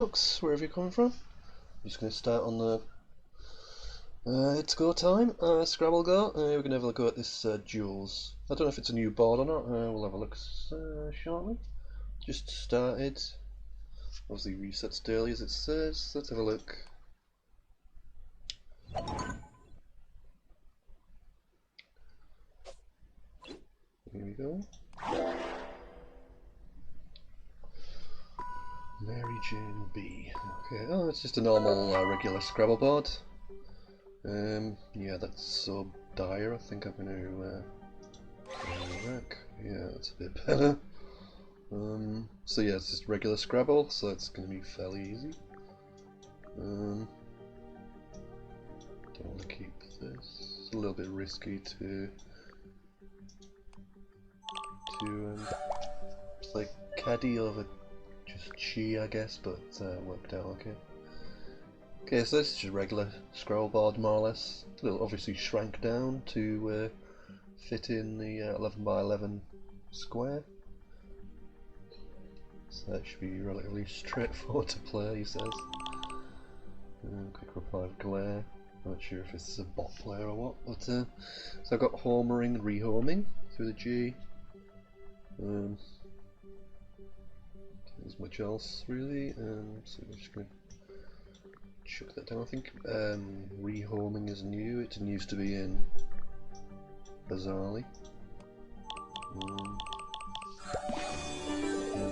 Folks, wherever you're coming from. I'm just going to start on the it's go time, Scrabble go. We're going to have a look at this Duels. I don't know if it's a new board or not, we'll have a look shortly. Just started, obviously resets daily as it says. Let's have a look. Here we go. Mary Jane B. Okay, oh, it's just a normal regular Scrabble board. Yeah, that's so dire. I think I'm going to back. Yeah, that's a bit better. So yeah, it's just regular Scrabble, so it's going to be fairly easy. Don't want to keep this. It's a little bit risky to play caddy over just chi, I guess, but worked out okay. Okay, so this is just regular Scrabble board, more or less. A little obviously shrank down to fit in the 11 by 11 square. So that should be relatively straightforward to play, he says. Quick reply of glare. I'm not sure if this is a bot player or what, but so I've got homering and rehoming through the G. As much else really, so we're just going to chuck that down. I think rehoming is new. It didn't used to be in bizarrely. I'm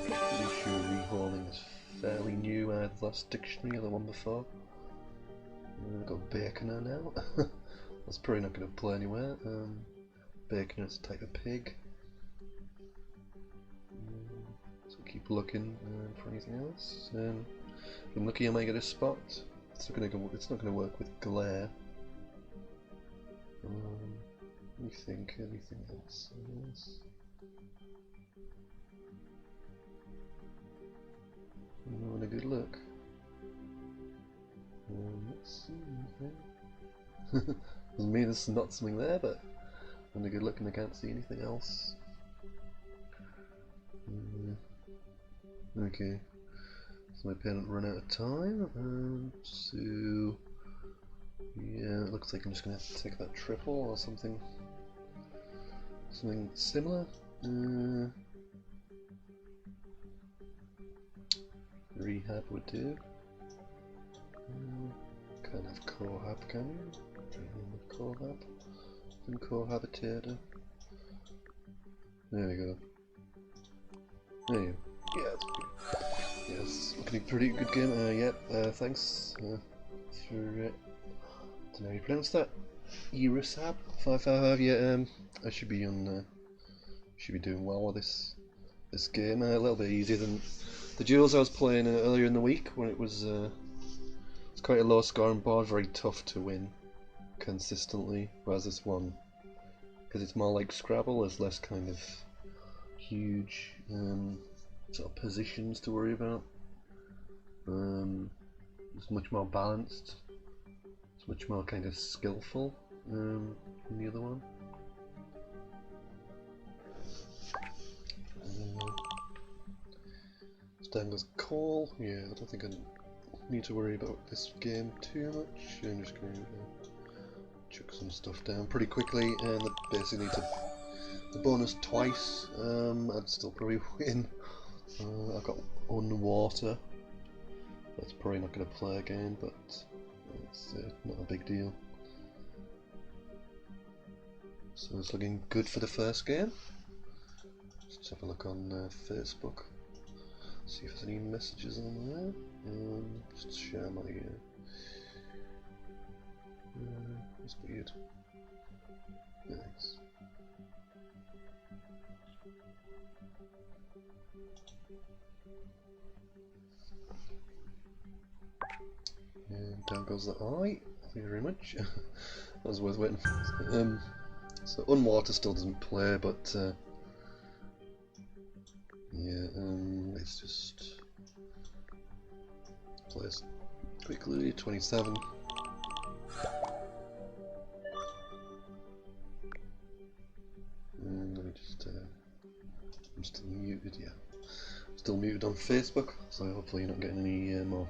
pretty sure rehoming is fairly new. I had the last dictionary or the one before. I've got Baconer now. That's probably not going to play anywhere. Baconer is a type of pig. So keep looking for anything else. If I'm lucky, I might get a spot. It's not going to work with glare. Let me think. Anything else? I'm having a good look. Let's see anything. Doesn't mean there's not something there, but I'm having a good look and I can't see anything else. Okay, so my pen run out of time. So yeah, it looks like I'm just gonna have to take that triple or something similar. Rehab would do. Can't have cohab, can you? Cohab and cohabitator. There we go. There you go. Yeah, that's pretty. Yes, looking pretty good game. Yep. Thanks for. Don't know how you pronounce that. Irishab 555. Yeah. I should be on. Should be doing well with this game. A little bit easier than the duels I was playing earlier in the week, when it was it's quite a low scoring board, very tough to win consistently. Whereas this one, because it's more like Scrabble, there's less kind of huge sort of positions to worry about. It's much more balanced. It's much more kind of skillful than the other one. Stanger's call. Yeah, I don't think I need to worry about this game too much. I'm just going to chuck some stuff down pretty quickly, and I basically need the bonus twice. I'd still probably win. I've got underwater. That's probably not going to play again, but it's not a big deal. So it's looking good for the first game. Let's have a look on Facebook. See if there's any messages on there. Just share my. That's weird. Nice. And down goes the eye. Thank you very much. That was worth waiting for. So Unwater still doesn't play, but yeah, let's just play this quickly. 27. Let me just. I'm still muted. Yeah, still muted on Facebook, so hopefully you're not getting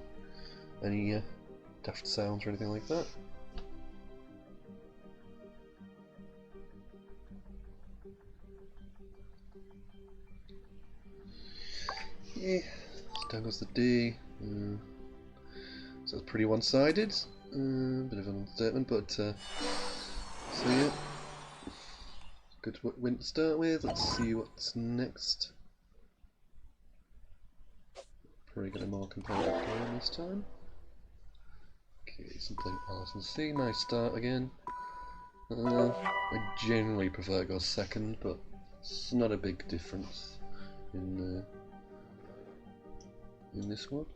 any daft sounds or anything like that. Yeah, so down goes the D. So it's pretty one-sided. Bit of an understatement, but so yeah, good win to start with. Let's see what's next. Probably get a more competitive game this time. Okay, so I'm playing Alice and C. Nice start again. I generally prefer to go second, but it's not a big difference in this one.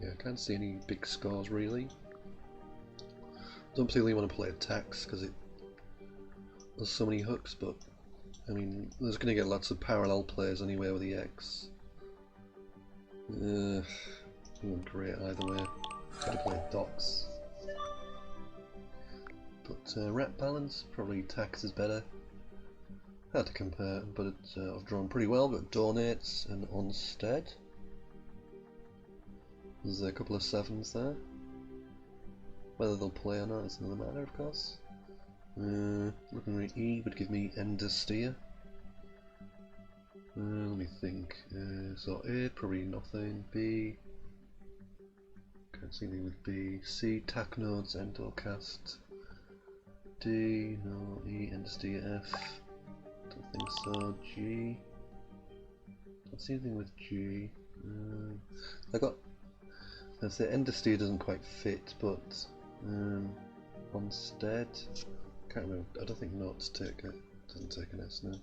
Yeah, I can't see any big scores really. Don't particularly want to play attacks because there's so many hooks, but I mean, there's going to get lots of parallel plays anyway with the X. Not great either way. Gotta play docks. But rat balance, probably tax is better. Hard to compare, but I've drawn pretty well. Got donates and onstead. There's a couple of sevens there. Whether they'll play or not is another matter, of course. Looking at E would give me Ender Steer. Let me think. So A, probably nothing. B, can't see anything with B. C, tack nodes, endocast. D, no. E, Ender Steer. F, don't think so. G, don't see anything with G. Let's say Ender Steer doesn't quite fit, but Onstead, can't remember. I don't think notes take it. Doesn't take an S now.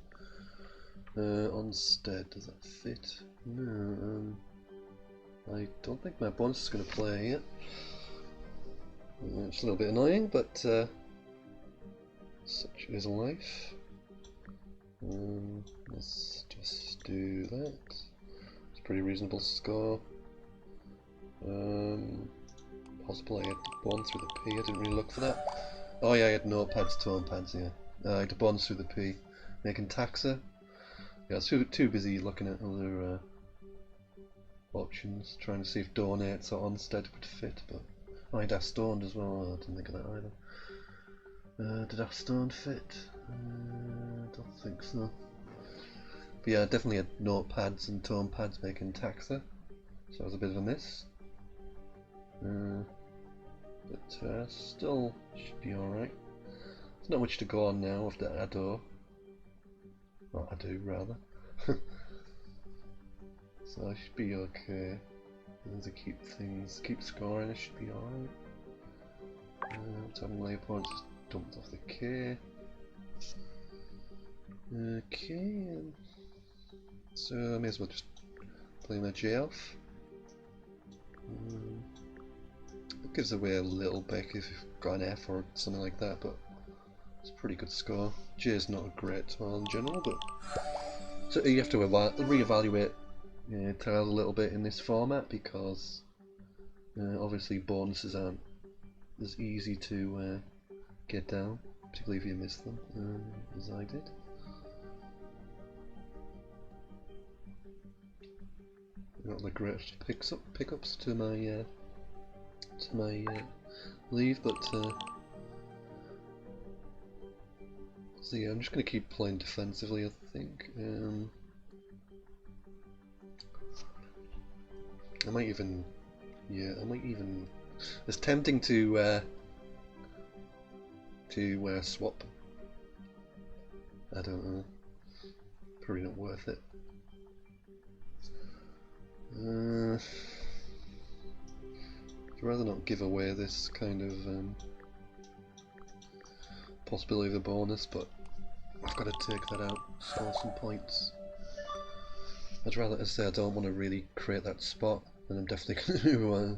Onstead, does that fit? No. I don't think my bonus is going to play yet. It's a little bit annoying, but such is life. Let's just do that. It's a pretty reasonable score. Possible I had to bond through the P. I didn't really look for that. Oh yeah, I had notepads, tone pads. Yeah, I had to bond through the P, making taxa. Yeah, I was too busy looking at other options, trying to see if donates or onstead would fit. But I had stoned as well. I didn't think of that either. Did stone fit? Don't think so. But yeah, I definitely had notepads and tone pads making taxa, so that was a bit of a miss. But still should be alright. There's not much to go on now after Ado. Well, Ado rather. So I should be okay. As I keep scoring, I should be alright. What's happening? My opponent just dumped off the K. Okay, so I may as well just play my J off. It gives away a little bit if you've got an F or something like that, but it's a pretty good score. J is not a great tile in general, but so you have to reevaluate tiles a little bit in this format because obviously bonuses aren't as easy to get down, particularly if you miss them, as I did. Not the greatest pickups to my leave, but so yeah, I'm just going to keep playing defensively, I think. I might even it's tempting to swap. I don't know, probably not worth it. I'd rather not give away this kind of possibility of a bonus, but I've got to take that out, score some points. I'd rather say I don't want to really create that spot, and I'm definitely going to.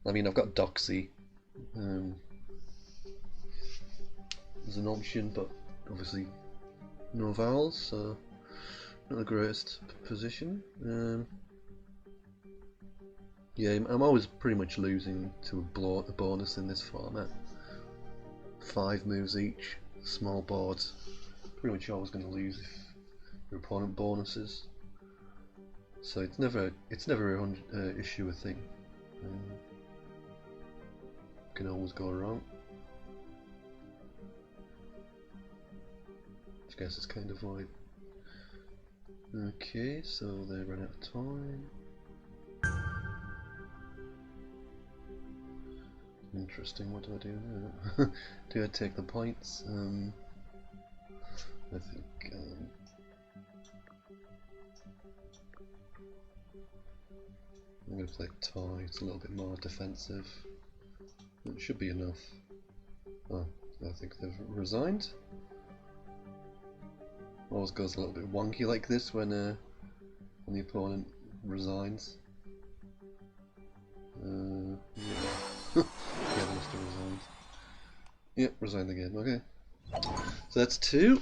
I mean, I've got Doxy as an option, but obviously no vowels, so not the greatest position. Yeah, I'm always pretty much losing to a bonus in this format. 5 moves each, small boards. Pretty much always going to lose your opponent bonuses. So it's never an issue a thing. Can always go wrong. I guess it's kind of wide. Okay, so they run out of time. Interesting, what do I do now? Do I take the points? I think I'm going to play tie, it's a little bit more defensive. It should be enough. Oh, I think they've resigned. Always goes a little bit wonky like this when the opponent resigns. Yeah. Yeah, they must have resigned. Yep, resigned the game, okay. So that's 2.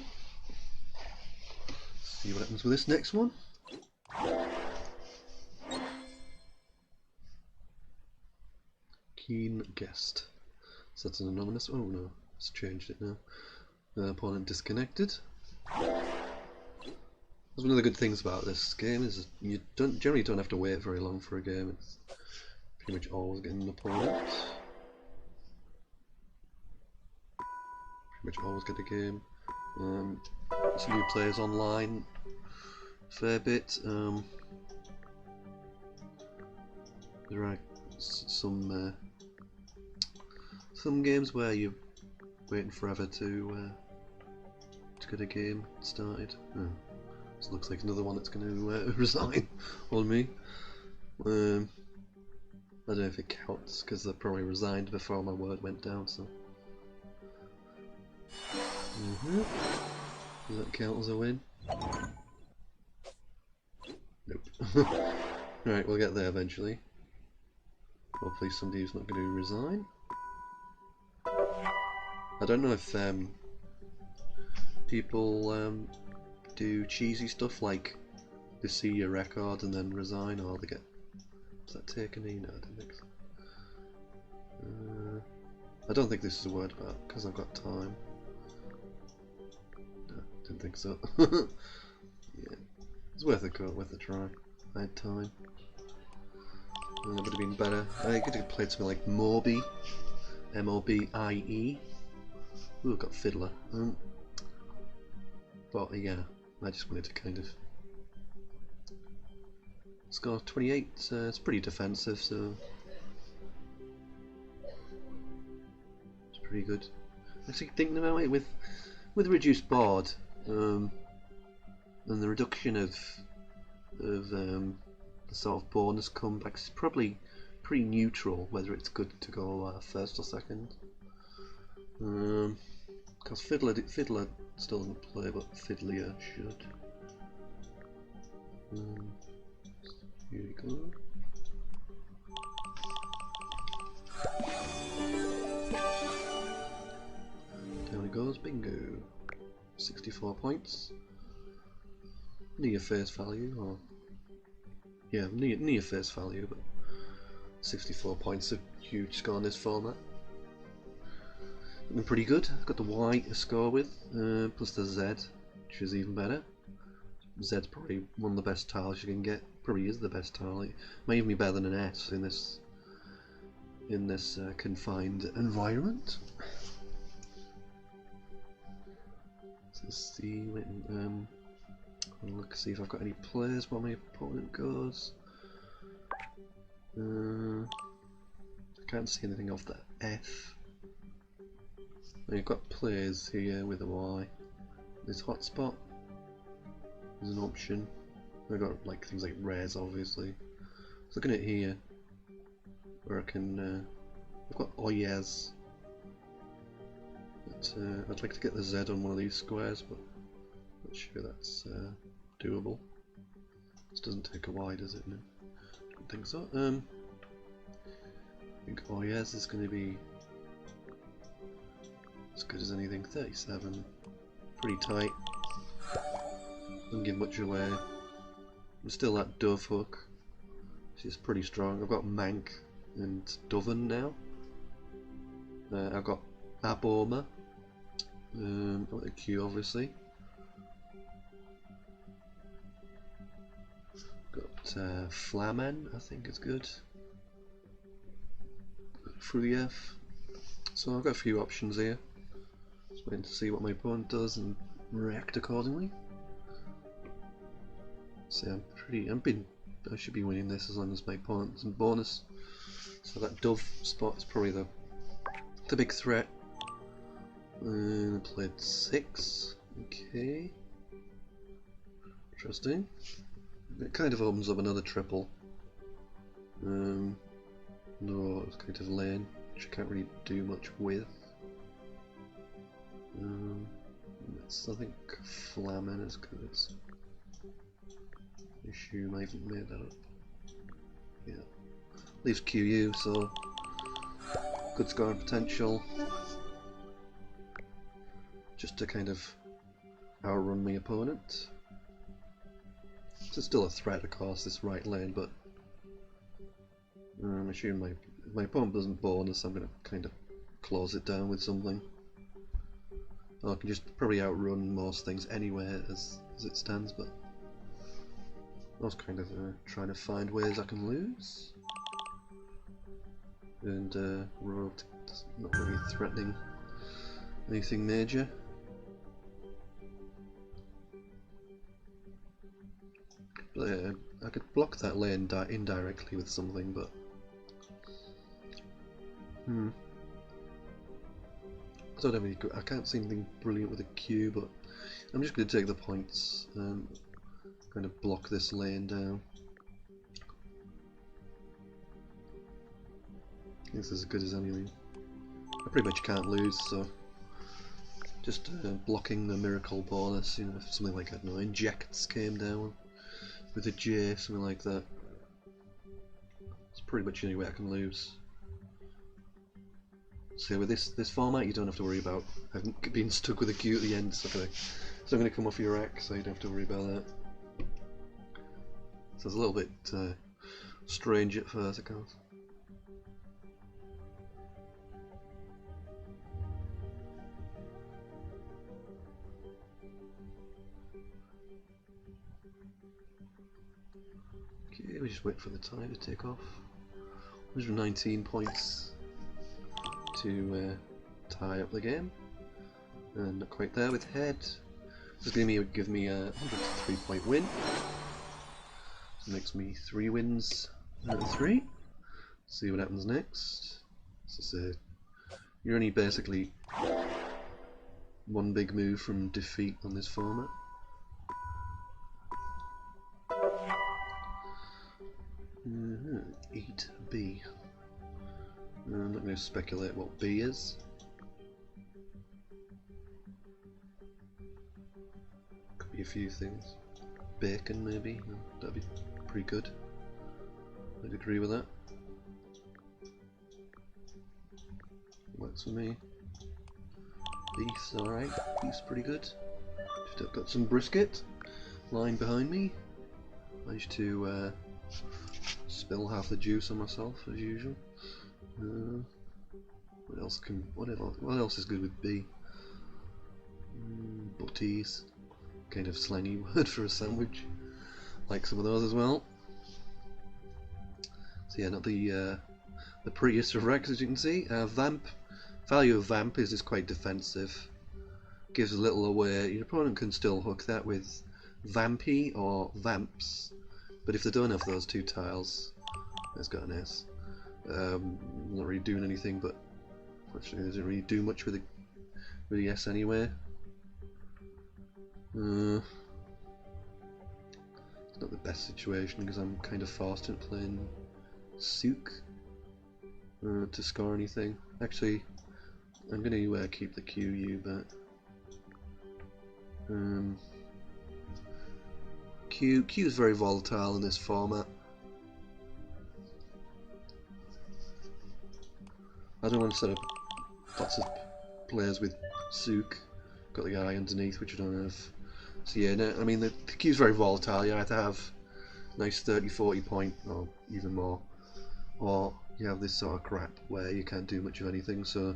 See what happens with this next one. Keen guest. So that's an anonymous. Oh no, it's changed it now. Opponent disconnected. That's one of the good things about this game is you generally don't have to wait very long for a game. It's pretty much always getting an opponent. Pretty much always get a game. Somebody who plays online a fair bit. There are some games where you're waiting forever to get a game started. Oh, this looks like another one that's going to resign on me. I don't know if it counts because they probably resigned before my word went down. So, does that count as a win? Nope. Right, we'll get there eventually. Hopefully somebody who's not going to resign. I don't know if people do cheesy stuff like they see your record and then resign, or they get... Is that taken in? No, I don't think so. I don't think this is a word about because I've got time. No, didn't think so. Yeah, it's worth a go, worth a try. I had time. It would have been better. I could have played something like Moby, M-O-B-I-E. Ooh, I've got Fiddler. But yeah, I just wanted to kind of score 28. It's pretty defensive, so it's pretty good. Actually, thinking about it with reduced board and the reduction of the sort of bonus comebacks, it's probably pretty neutral whether it's good to go first or second. Because Fiddler still doesn't play, but Fiddler should. Here we go. Down it goes, bingo. 64 points. Near face value, or yeah, near face value, but 64 points, a huge score in this format. Been pretty good. I've got the Y to score with, plus the Z, which is even better. Z's probably one of the best tiles you can get. Probably is the best tile. It might even be better than an S in this confined environment. So let's see when I'll look, see if I've got any players while my opponent goes. I can't see anything off the F. You've got players here with a Y. There's hotspot. There's an option. I've got like things like rares, obviously. Looking at here, where I can. I've got Oyez. But I'd like to get the Z on one of these squares, but I'm not sure that's doable. This doesn't take a Y, does it? No, don't think so. I think Oyez is going to be as good as anything. 37, pretty tight. Doesn't give much away. I'm still that Dove Hook, which is pretty strong. I've got Mank and Doven now. I've got Aboma. I've got the Q, obviously. Got Flamen, I think is good. Fruyef. So I've got a few options here. Just waiting to see what my opponent does and react accordingly. So I should be winning this as long as my opponent doesn't bonus. So that dove spot is probably the big threat. And I played 6. Okay. Interesting. It kind of opens up another triple. No, it's kind of lane, which I can't really do much with. I think Flamen is good. I assume I haven't made that up. Yeah. Leaves QU, so good scoring potential. Just to kind of outrun my opponent. It's still a threat, of course, this right lane, but I'm assuming my opponent doesn't bonus, I'm going to kind of close it down with something. I can just probably outrun most things anyway as it stands, but I was kind of trying to find ways I can lose. And Royalty not really threatening anything major. I could block that lane indirectly with something, but I don't have any. I can't see anything brilliant with a Q, but I'm just going to take the points and kind of block this lane down. This is as good as anything. I pretty much can't lose, so just blocking the miracle bonus. You know, if something like, I don't know, injects came down with a J, something like that. It's pretty much the only way I can lose. So with this format, you don't have to worry about being stuck with a Q at the end. It's not going to come off your rack, so you don't have to worry about that. So it's a little bit strange at first, I guess. Okay, we just wait for the time to take off. 119 points to tie up the game, and not quite there with head. This is going to give me a 103-point win. So it makes me 3 wins out of 3. See what happens next. So you're only basically one big move from defeat on this format. Eat B. I'm not going to speculate what B is. Could be a few things. Bacon, maybe. That'd be pretty good. I'd agree with that. Works for me. Beef's alright. Beef's pretty good. Just I've got some brisket lying behind me. Managed to spill half the juice on myself as usual. What else is good with B? Butties, kind of slangy word for a sandwich. Like some of those as well. So yeah, not the prettiest of racks, as you can see. Vamp. Value of Vamp is quite defensive. Gives a little away. Your opponent can still hook that with Vampy or Vamps, but if they don't have those two tiles, it's got an S. Not really doing anything, but unfortunately doesn't really do much with the S anyway. It's not the best situation because I'm kind of forced into playing Sook to score anything. Actually, I'm going to keep the QU, but Q is very volatile in this format. I don't want to set up lots of players with Sook. Got the guy underneath, which I don't have. So yeah, no, I mean the Q is very volatile. You have to have nice 30-40 point or even more, or you have this sort of crap where you can't do much of anything. So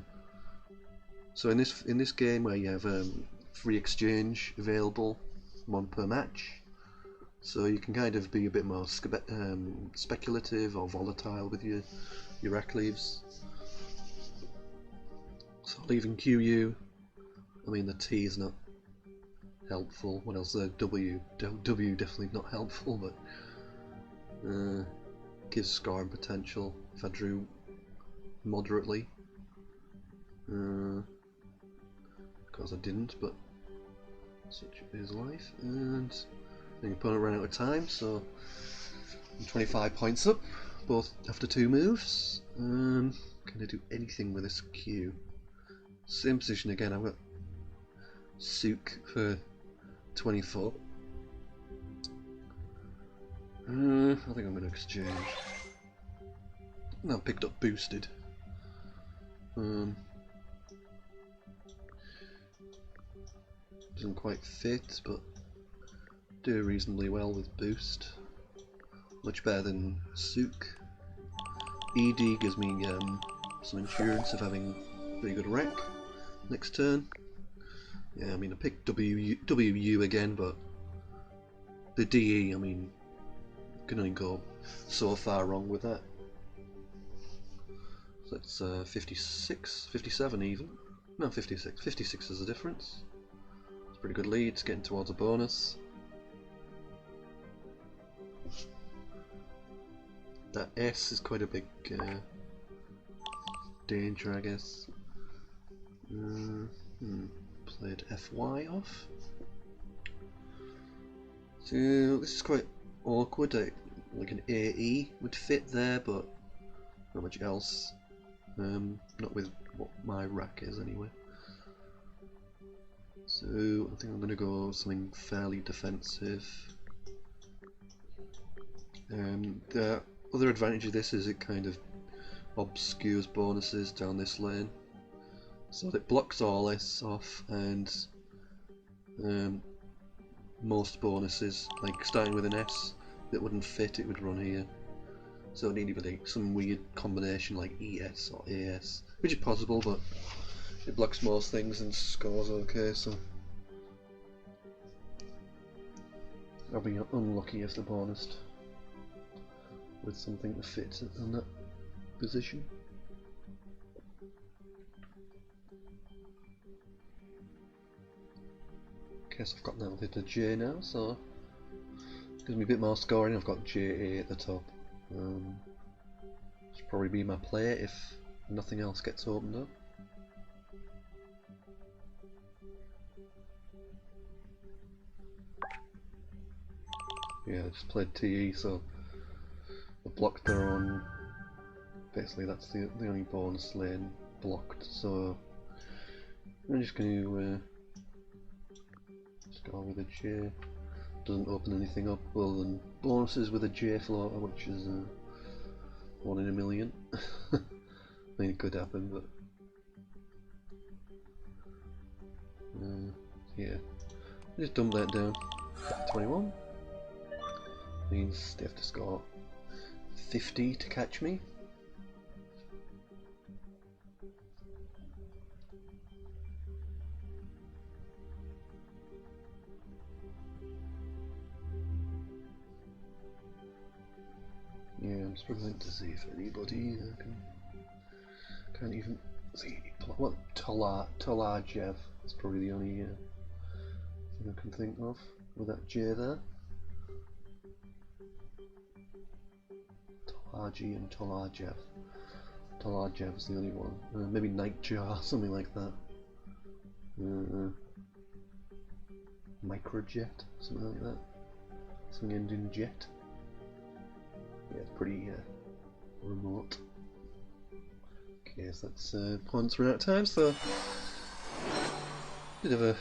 in this game where you have free exchange available, 1 per match, So you can kind of be a bit more speculative or volatile with your rec leaves. So leaving QU, I mean the T is not helpful. What else? The W definitely not helpful, but gives scoring potential if I drew moderately. Of course I didn't, but such is life. And the opponent ran out of time, so I'm 25 points up, both after 2 moves. Can I do anything with this Q? Same position again. I've got Sook for 24. I think I'm going to exchange. No, picked up boosted. Doesn't quite fit, but do reasonably well with boost. Much better than Sook. ED gives me some insurance of having pretty good rec next turn. Yeah, I mean I picked WU again, but the DE, I mean, can only go so far wrong with that. So that's 56, 57 even. No, 56. 56 is the difference. It's a pretty good lead. It's getting towards a bonus. That S is quite a big danger, I guess. Played FY off. So this is quite awkward. Like an AE would fit there, but not much else. Not with what my rack is anyway. So I think I'm going to go something fairly defensive. The other advantage of this is it kind of obscures bonuses down this lane, so it blocks all this off, and most bonuses, like starting with an S that wouldn't fit, it would run here. So it needed like some weird combination like ES or AS, which is possible, but it blocks most things and scores okay, so I'll be unlucky if they're bonused with something that fits on that position. Okay, so I've got now the J now, so it gives me a bit more scoring. I've got JA at the top. Should probably be my play if nothing else gets opened up. Yeah, I just played TE, so the blocked their own. Basically, that's the only bonus lane blocked. So I'm just going to just go with a J. Doesn't open anything up other than bonuses with a J floater, which is 1 in a million. I mean, it could happen, but yeah. Just dump that down. 21 means they have to score 50 to catch me. Yeah, I'm struggling to see if anybody can't even see. What Tolarjev? That's probably the only thing I can think of with that J there. Tolarji and Tolarjev. Tolarjev's the only one. Maybe Nightjar, something like that. Microjet, something like that. Something ending jet. Yeah, it's pretty remote. Okay, so that's points run out of time, so bit of a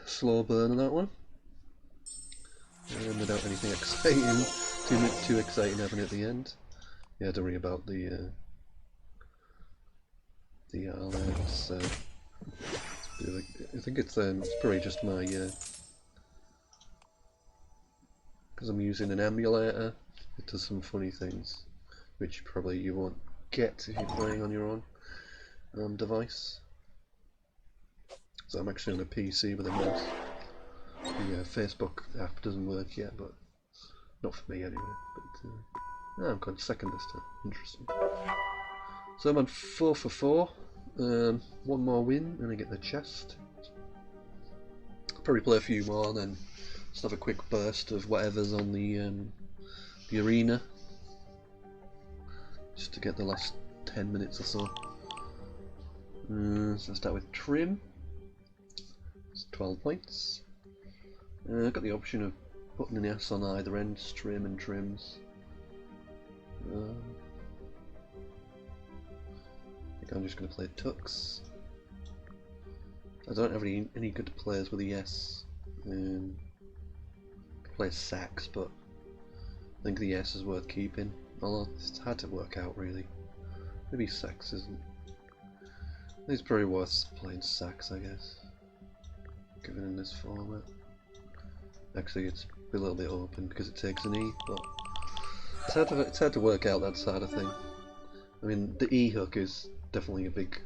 slow burn on that one. Without anything exciting, too exciting happening at the end. Yeah, don't worry about the R there. It's, I think it's probably just my because I'm using an emulator. It does some funny things, which probably you won't get if you're playing on your own device. So I'm actually on a PC with a mouse. the Facebook app doesn't work yet, but not for me anyway. But yeah, I'm got second this time. Interesting. So I'm on 4 for 4. One more win and I get the chest. I'll probably play a few more and then just have a quick burst of whatever's on the arena, just to get the last 10 minutes or so. So I start with trim. It's 12 points. I've got the option of putting an S on either end, trim and trims. I think I'm just going to play Tux. I don't have any good players with the S. Play Sax, but I think the S is worth keeping. Although it's hard to work out really. Maybe Sax isn't. It's probably worth playing Sax, I guess. Given in this format. Actually, it's a little bit open because it takes an E, but it's hard to work out that side of thing. I mean, the E hook is definitely a big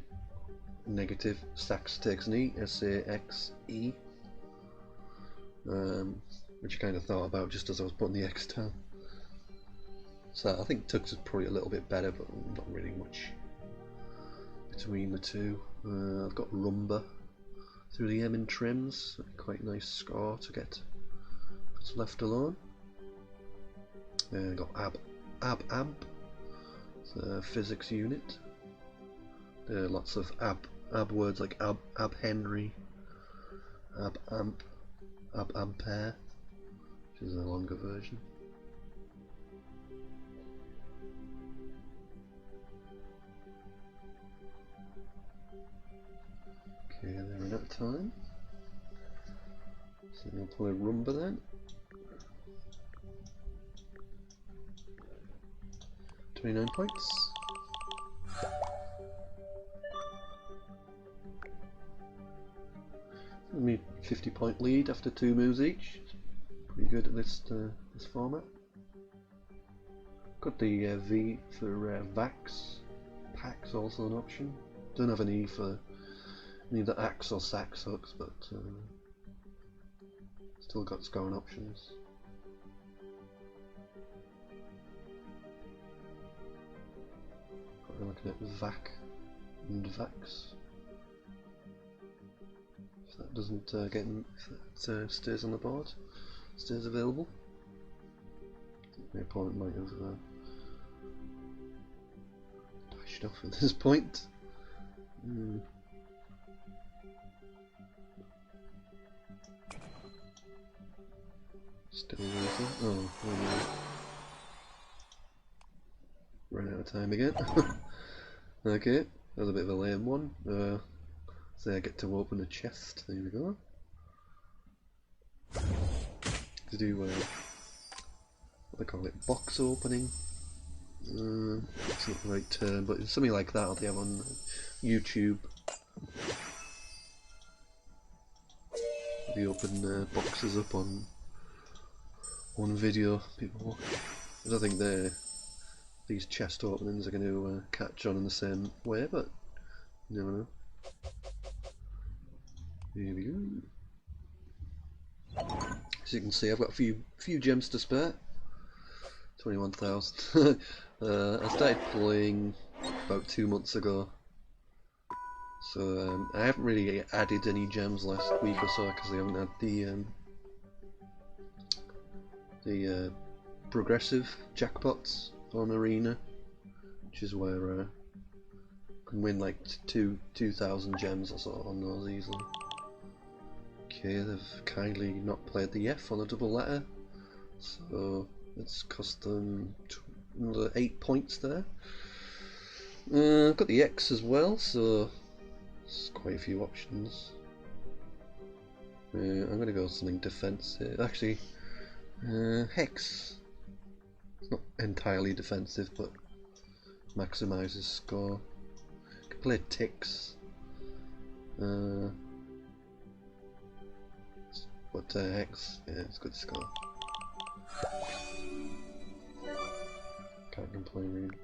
negative. Sax takes an E, S-A-X-E. Which I kind of thought about just as I was putting the X down. So I think Tux is probably a little bit better, but not really much between the two. I've got Rumba through the M in trims, quite nice score to get if it's left alone. I've got Amp, it's a physics unit. There are lots of ab words like ab Henry, amp, ampere, which is a longer version. Okay, they're running out of time. So we'll play Rumba then. 29 points. Only 50-point lead after 2 moves each. Pretty good at this format. Got the V for Vax. Pax also an option. Don't have an E for neither Axe or Sax hooks, but still got scoring options. We're looking at Vac and Vax. If that doesn't get in, if that stays on the board, stays available. The opponent might have dashed off at this point. Still waiting. Oh no. Ran out of time again. Okay, that was a bit of a lame one. So I get to open a chest. There we go. To do what they call it, box opening. It's not the right term, but it's something like that they have on YouTube. They open boxes up on video. People watch. I don't think these chest openings are going to catch on in the same way, but you never know. Here we go. As you can see, I've got a few gems to spare. 21,000. I started playing about 2 months ago, so I haven't really added any gems last week or so because I haven't had the progressive jackpots on Arena, which is where I can win like 2,000 gems or so on those easily. Okay, they've kindly not played the F on a double letter, so it's cost them another 8 points there. I've got the X as well, so there's quite a few options. I'm going to go with something defensive. Actually, Hex. It's not entirely defensive, but maximises score. Can play Ticks. But Hex, yeah, it's good score. Can't complain really.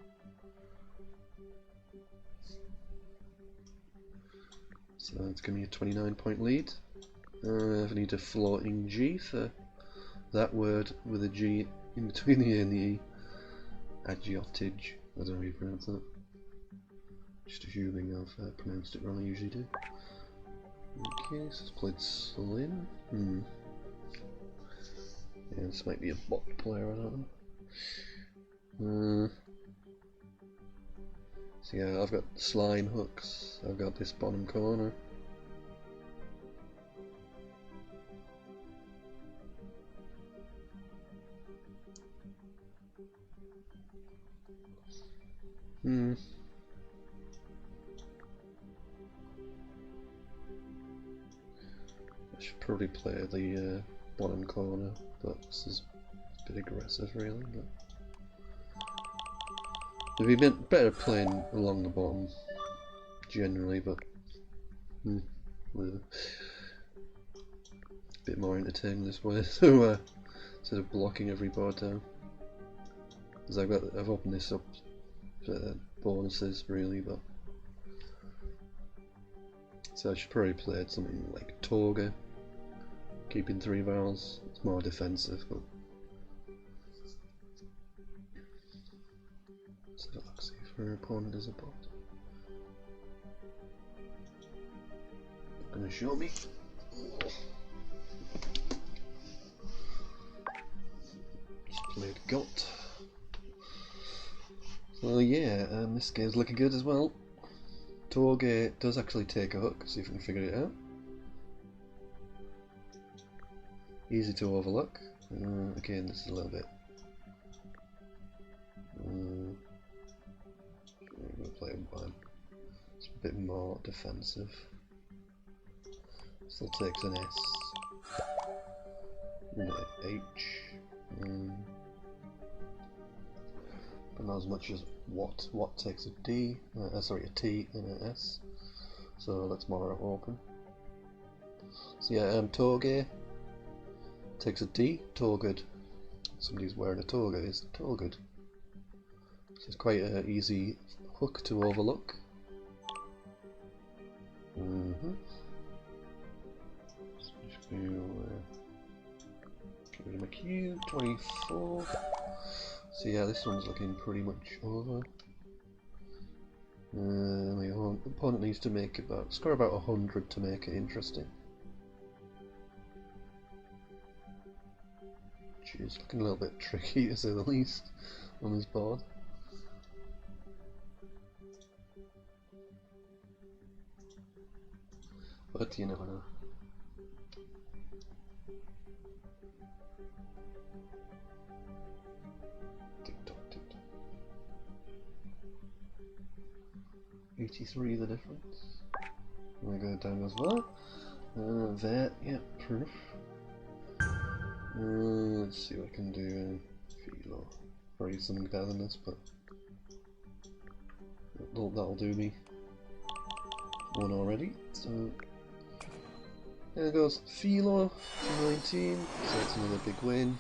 So it's giving me a 29-point lead. I need a floating G for that word with a G in between the A and the E. Agiotage. I don't know how you pronounce that. Just assuming I've pronounced it wrong, I usually do. Okay, so it's played Slim. Yeah, this might be a bot player, I don't know. So yeah, I've got slime hooks. I've got this bottom corner. I should probably play the bottom corner, but this is a bit aggressive really. But it'd be better playing along the bottom generally, but whatever. A bit more entertaining this way, so instead of blocking every board down. Because I've opened this up for bonuses really, but so I should probably play something like Toga, keeping 3 vowels. It's more defensive, but so let's see if her opponent is a bot. Gonna show me. Just played Got. So yeah, this game's looking good as well. Toga does actually take a hook, see if we can figure it out. Easy to overlook. Again, this is a little bit. I'm going to play one. It's a bit more defensive. Still takes an S. And an H. But not as much as what. What takes a D. Sorry, a T and an S. So let's more open. So yeah, Toga takes a D. Torgood. Somebody's wearing a toga. Is Torgood. So it's quite an easy hook to overlook. Just get rid of my cube. 24. So yeah, this one's looking pretty much over. My opponent needs to score about 100 to make it interesting. It's looking a little bit tricky to say the least on this board. But you never know. Tick tock, tick tock. 83 the difference. And we go down as well. That, yeah, proof. Let's see what I can do. Philo. Probably something better than this, but that'll do me. One already. So there goes Philo, 19. So that's another big win.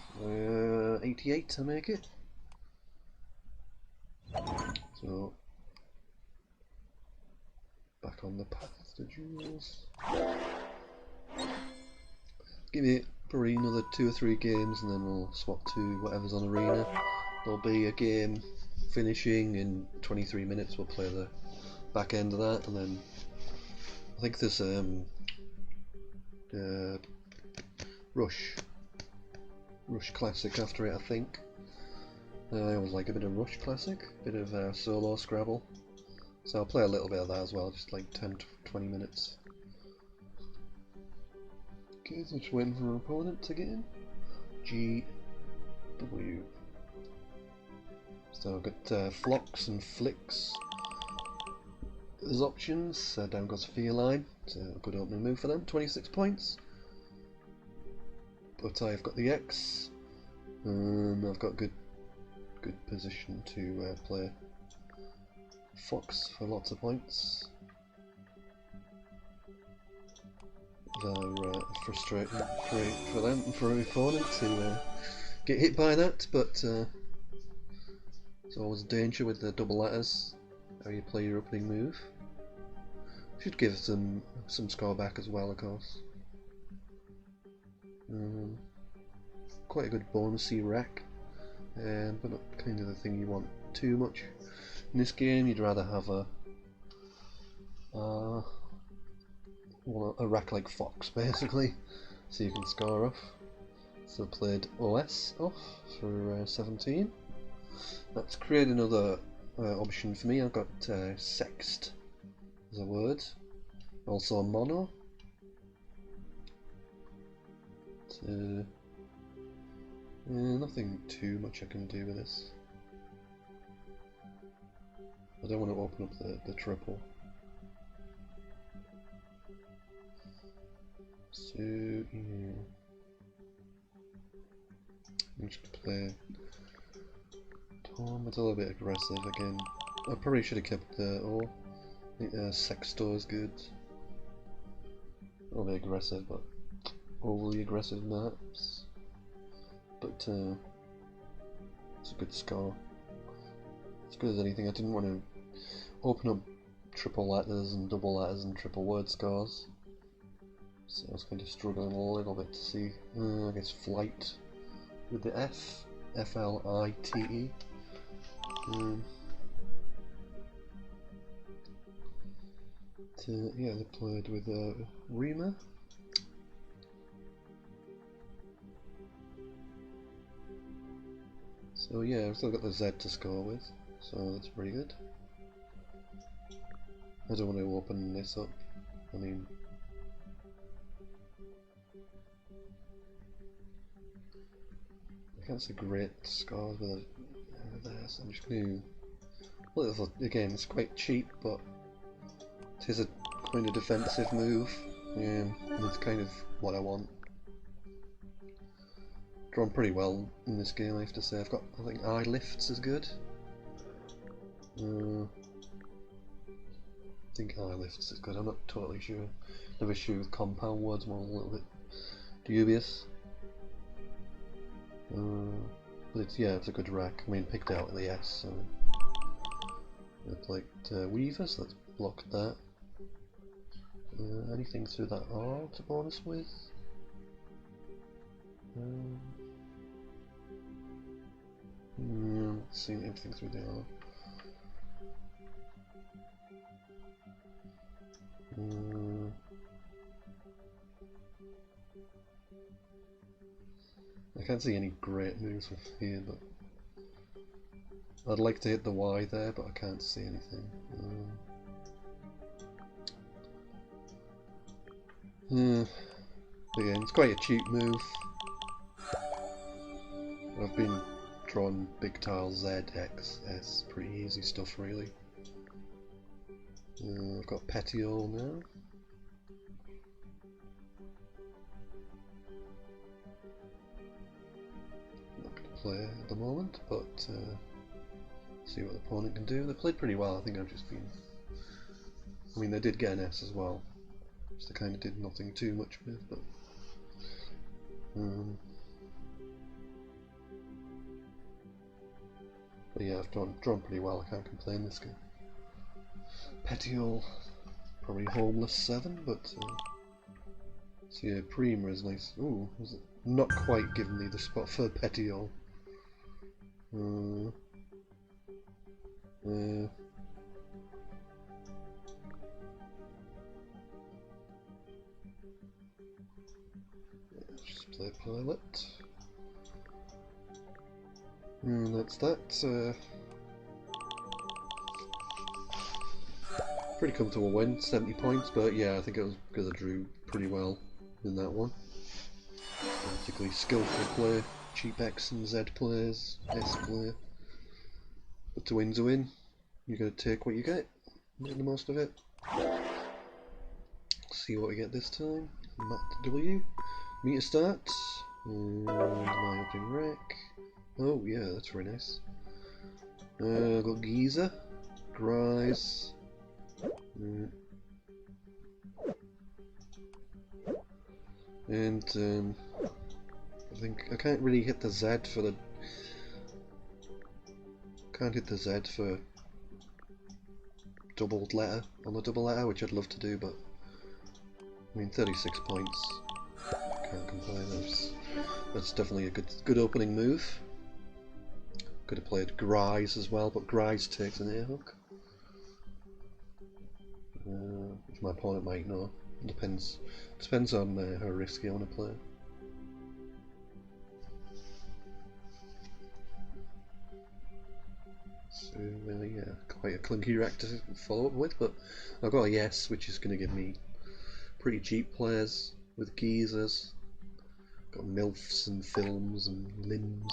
88 to make it. So back on the path to Duels. Give it probably another 2 or 3 games and then we'll swap to whatever's on Arena. There'll be a game finishing in 23 minutes, we'll play the back end of that, and then I think there's Rush Classic after it, I think. I always like a bit of Rush Classic, a bit of solo Scrabble, so I'll play a little bit of that as well, just like 10 to 20 minutes. Okay, so just waiting for our opponent to get in. G, W. So I've got Flocks and Flicks as options. Down goes Feline, so a good opening move for them, 26 points. But I've got the X, I've got good position to play Fox for lots of points. They're frustrating for them and for our opponent to get hit by that, but it's always a danger with the double letters, how you play your opening move. Should give some score back as well, of course. Quite a good bonusy rack, but not kind of the thing you want too much. In this game, you'd rather have a rack like Fox, basically, so you can score off. So I played OS off for 17. Let's create another option for me. I've got sext as a word, also mono. Nothing too much I can do with this. I don't want to open up the triple. So yeah, I'm just gonna play Tom. It's a little bit aggressive again. I probably should have kept the O. I think Sexto is good. A little bit aggressive, but overly aggressive maps. But it's a good score. As good as anything. I didn't want to open up triple letters and double letters and triple word scores. So I was kind of struggling a little bit to see, I guess, flight with the F, F-L-I-T-E. Yeah, they played with Rima. So yeah, I've still got the Z to score with, so that's pretty good. I don't want to open this up. I mean, I can't see great scores with this. I'm just going to. Well, again, it's quite cheap, but it is a kind of defensive move. And it's kind of what I want. Drawn pretty well in this game, I have to say. I think eye lifts is good. I think eye lifts is good. I'm not totally sure. Never sure with compound words, more a little bit dubious. But it's a good rack. I mean, picked out the S, so I played Weaver, so let's block that. Anything through that R to bonus with? Not seeing anything through the R. I can't see any great moves from here, but I'd like to hit the Y there, but I can't see anything. Again, it's quite a cheap move. I've been drawing big tiles Z, X, S, pretty easy stuff really. I've got Petiole now. Not going to play at the moment, but see what the opponent can do. They played pretty well. I think I've just been. I mean, they did get an S as well, which they kind of did nothing too much with, but. But yeah, I've drawn pretty well. I can't complain this game. Petiole, probably homeless 7, but so yeah, Prima is nice. Ooh, was it not quite giving me the spot for Petiole? Just play Pilot. That's that. Pretty comfortable win, 70 points, but yeah, I think it was because I drew pretty well in that one. Particularly skillful play, cheap X and Z players, S play. But to win's a win. You gotta take what you get, make the most of it. See what we get this time. Matt W. Meter start. My opening rack. Oh yeah, that's very nice. I've got Giza, Grise. And I think I can't really hit the Z for the. Can't hit the Z for doubled letter on the double letter, which I'd love to do, but I mean 36 points. can't complain. That's definitely a good opening move. Could have played Grise as well, but Grise takes an air hook. Which my opponent might know. Depends on how risky I want to play. So yeah, quite a clunky rack to follow up with, but I've got a yes, which is going to give me pretty cheap players with geezers. Got MILFs and films and limbs.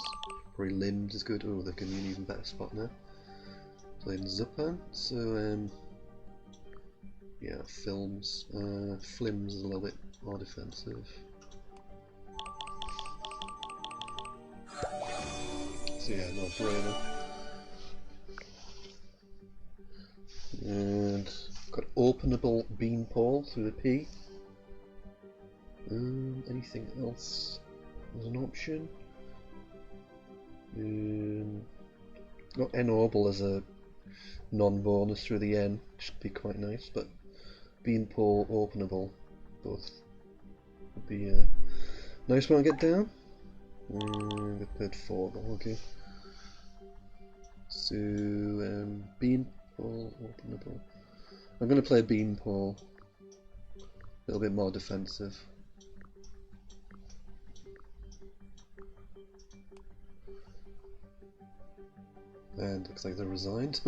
Probably limbs is good. Oh, they've given me an even better spot now. Playing Zupan, so yeah, films. Flims is a little bit more defensive. So yeah, no brainer. And got openable beanpole through the P. Anything else as an option? Got N-Orbital as a non-bonus through the N, which would be quite nice, but beanpole, openable, both would be a nice one to get down. We played 4, but okay. So, beanpole, openable. I'm going to play beanpole, a little bit more defensive. And looks like they're resigned.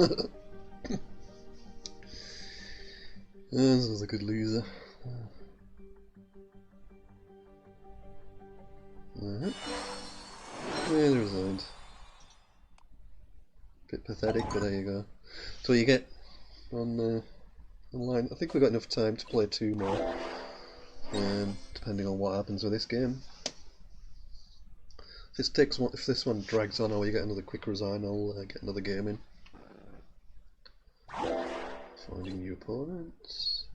This was a good loser. Yeah, they're resigned. Bit pathetic, but there you go. That's what you get on online. I think we've got enough time to play 2 more, depending on what happens with this game. If this one drags on, or you get another quick resign, I'll get another game in. Finding new opponents.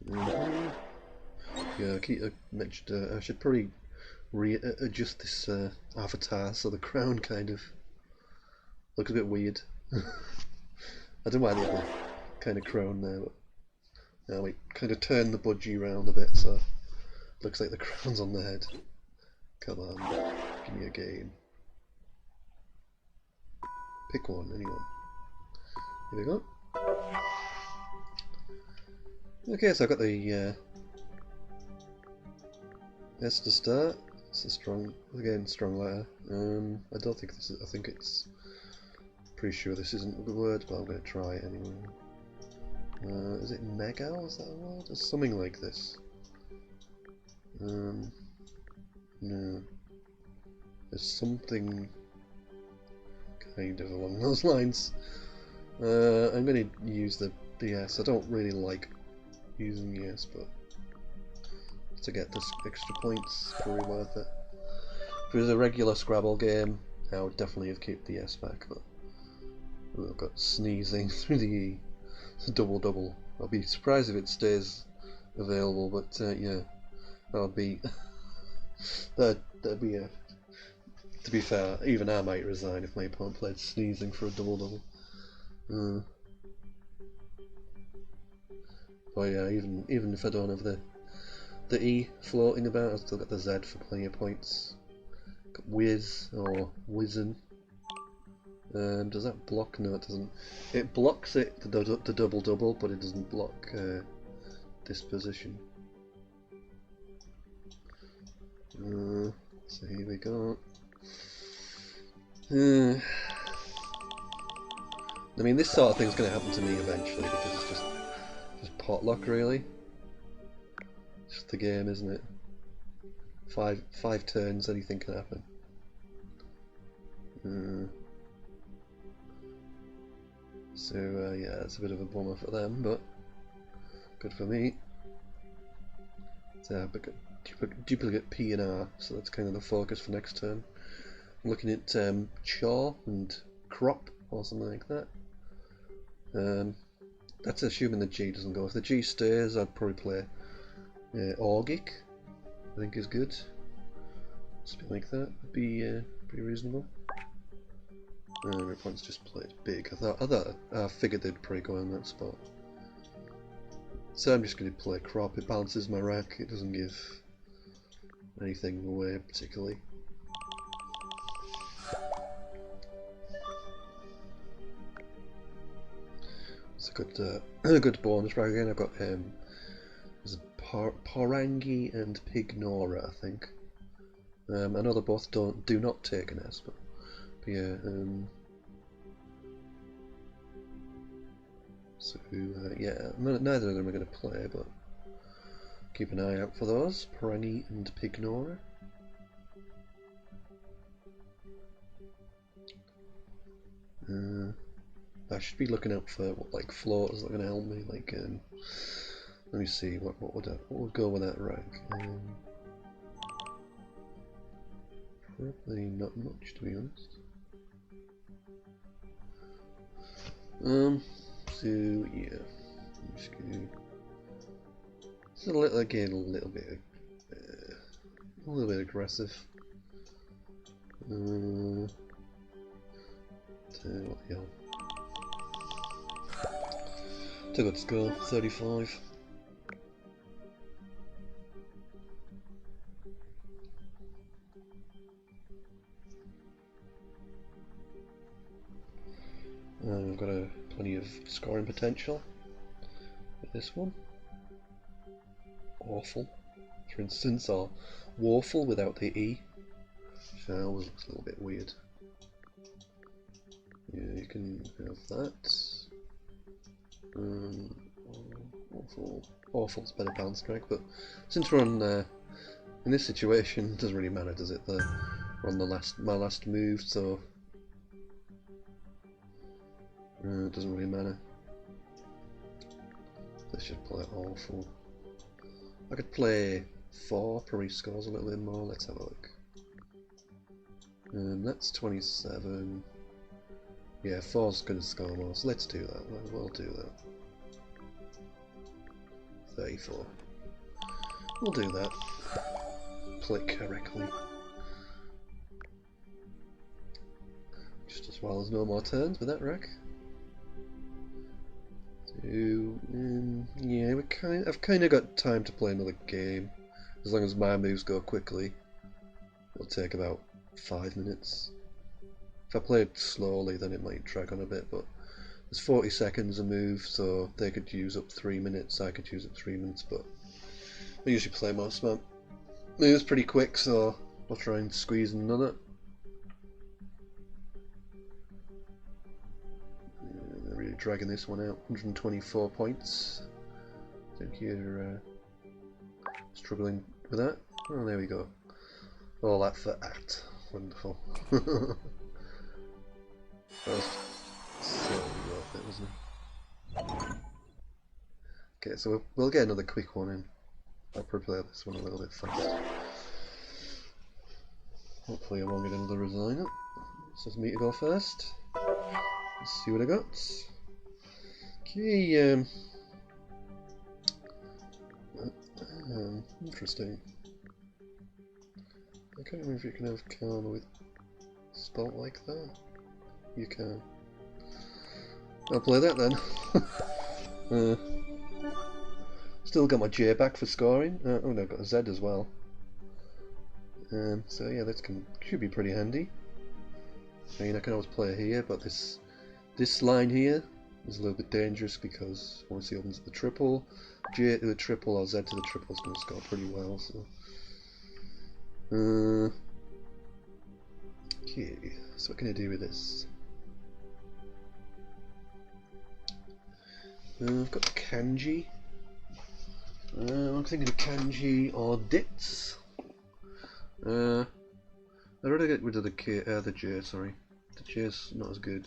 Yeah, I mentioned I should probably readjust this avatar so the crown kind of looks a bit weird. I don't know why they have a kind of crown there, but now we kind of turn the budgie around a bit so it looks like the crown's on the head. Come on, give me a game. Pick one, anyone. Here we go. Okay, so I've got the S to start. It's a strong letter. I don't think this is, I think it's, pretty sure this isn't a good word, but I'm going to try it anyway. Is it Megal? Is that a word? Or something like this? No. There's something kind of along those lines. I'm going to use the S. I don't really like using the S, but to get this extra points, probably worth it. If it was a regular Scrabble game, I would definitely have kept the S back, but I've got sneezing through the E. It's a double. I'll be surprised if it stays available, but yeah, that would be that'd be a. To be fair, even I might resign if my opponent played sneezing for a double. But yeah, even if I don't have the E floating about, I've still got the Z for plenty of points. Got Whiz or Wizen. Does that block? No, it doesn't. It blocks it, the double, but it doesn't block this position. So here we go. I mean, this sort of thing's going to happen to me eventually because it's just potluck, really. It's just the game, isn't it? Five turns, anything can happen. So yeah, it's a bit of a bummer for them, but good for me. So duplicate P and R, so that's kind of the focus for next turn. I'm looking at Chaw and Crop or something like that. That's assuming the G doesn't go. If the G stays, I'd probably play Orgic. I think is good. Something like that would be pretty reasonable. My points just played big. I figured they'd probably go in that spot. So I'm just going to play crop. It balances my rack. It doesn't give anything away particularly. It's a good, a good bonus rack again. I've got there's Porangi and Pignora, I think. I know they both do not take an S, but yeah. So yeah, neither of them are going to play, but keep an eye out for those, Porangi and Pignora. I should be looking out for like floaters that are going to help me. Like, let me see what would go with that rank. Probably not much, to be honest. So yeah, I'm just gonna. It's a little again, a little bit aggressive. What the hell? It's a good score, 35. I've got plenty of scoring potential with this one. Awful, for instance, or Warful without the E, which always looks a little bit weird. Yeah, you can have that. Awful's better bounce strike, but since we're on in this situation, it doesn't really matter, does it? We're on my last move, so it doesn't really matter. Let's just play Awful. I could play 4, probably scores a little bit more. Let's have a look. That's 27. Yeah, 4's going to score more, so let's do that. We'll do that. 34. We'll do that. Play correctly. Just as well as no more turns with that rack. So, yeah, I've kind of got time to play another game. As long as my moves go quickly. It'll take about 5 minutes. If I play it slowly, then it might drag on a bit, but there's 40 seconds a move, so they could use up 3 minutes, I could use up 3 minutes, but I usually play most of my moves pretty quick, so I'll try and squeeze another. They're really dragging this one out, 124 points. I think you're struggling with that. Oh, there we go. All that for at. Wonderful. That was so worth it, wasn't it? Okay, so we'll get another quick one in. I'll probably play this one a little bit fast. Hopefully I won't get another resign up. So it's me to go first. Let's see what I got. Okay, interesting. I can't remember if you can have Karma with spelt like that. You can. I'll play that then. Still got my J back for scoring. Oh no, I've got a Z as well. So yeah, that should be pretty handy. I mean, I can always play here, but this line here is a little bit dangerous because once he opens the triple, J to the triple or Z to the triple is going to score pretty well. So, okay, so what can I do with this? I've got kanji. I'm thinking of kanji or dits. I'd rather get rid of the J, sorry. The J's not as good,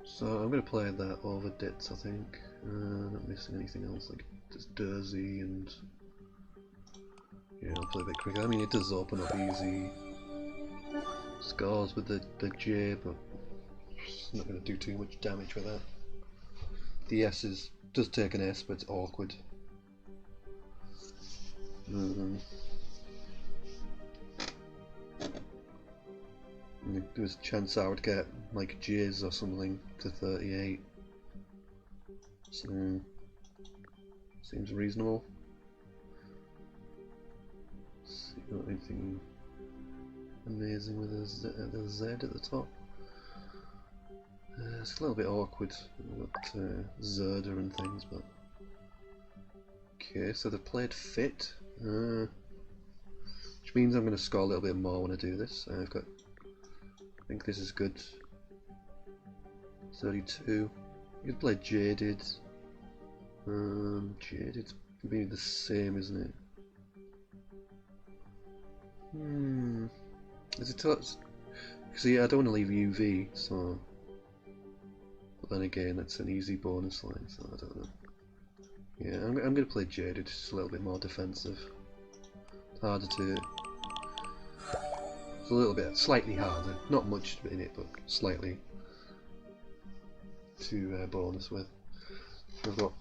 so I'm going to play that over dits, I think. Not missing anything else, like just Dersey and... Yeah, I'll play a bit quicker. I mean, it does open up easy scores with the J, but it's not going to do too much damage with that. The S does take an S, but it's awkward. There was a chance I would get like J's or something to 38. So seems reasonable. See, not anything amazing with the Z at the top. It's a little bit awkward with Zerda and things, but okay. So they played fit, which means I'm going to score a little bit more when I do this. I think this is good. 32. You could play Jaded. Jaded's be the same, isn't it? Is it see, I don't want to leave UV, so. But then again, that's an easy bonus line, so I don't know. Yeah, I'm going to play Jaded, just a little bit more defensive. Harder to. It's a little bit, slightly harder. Not much in it, but slightly to bonus with. I've got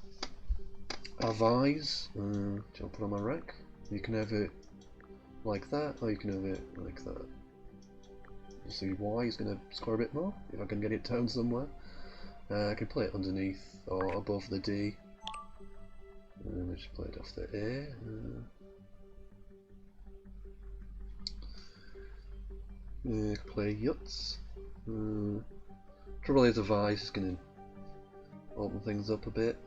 Avise, which I'll put on my rack. You can have it like that, or you can have it like that. You'll see Y is going to score a bit more, if I can get it down somewhere. I can play it underneath or above the D. Let's just play it off the A. I can play Yuts. Trouble is, Avise is going to open things up a bit.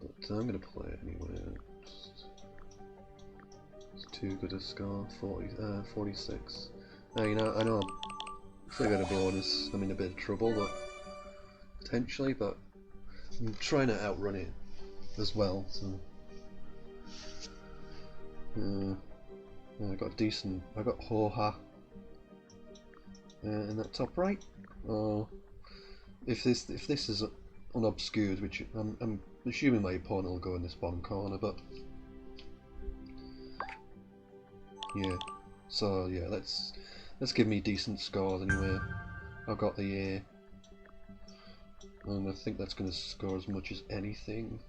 But I'm going to play it anyway. It's too good a score. 46. You know, I know if I get a bonus, I'm in a bit of trouble, but potentially, but I'm trying to outrun it as well. So I got decent. I got Ho-Ha in that top right. If this is unobscured, which I'm assuming my opponent will go in this bottom corner, but yeah. So yeah, let's give me decent scores anyway. I've got the A, and I think that's going to score as much as anything.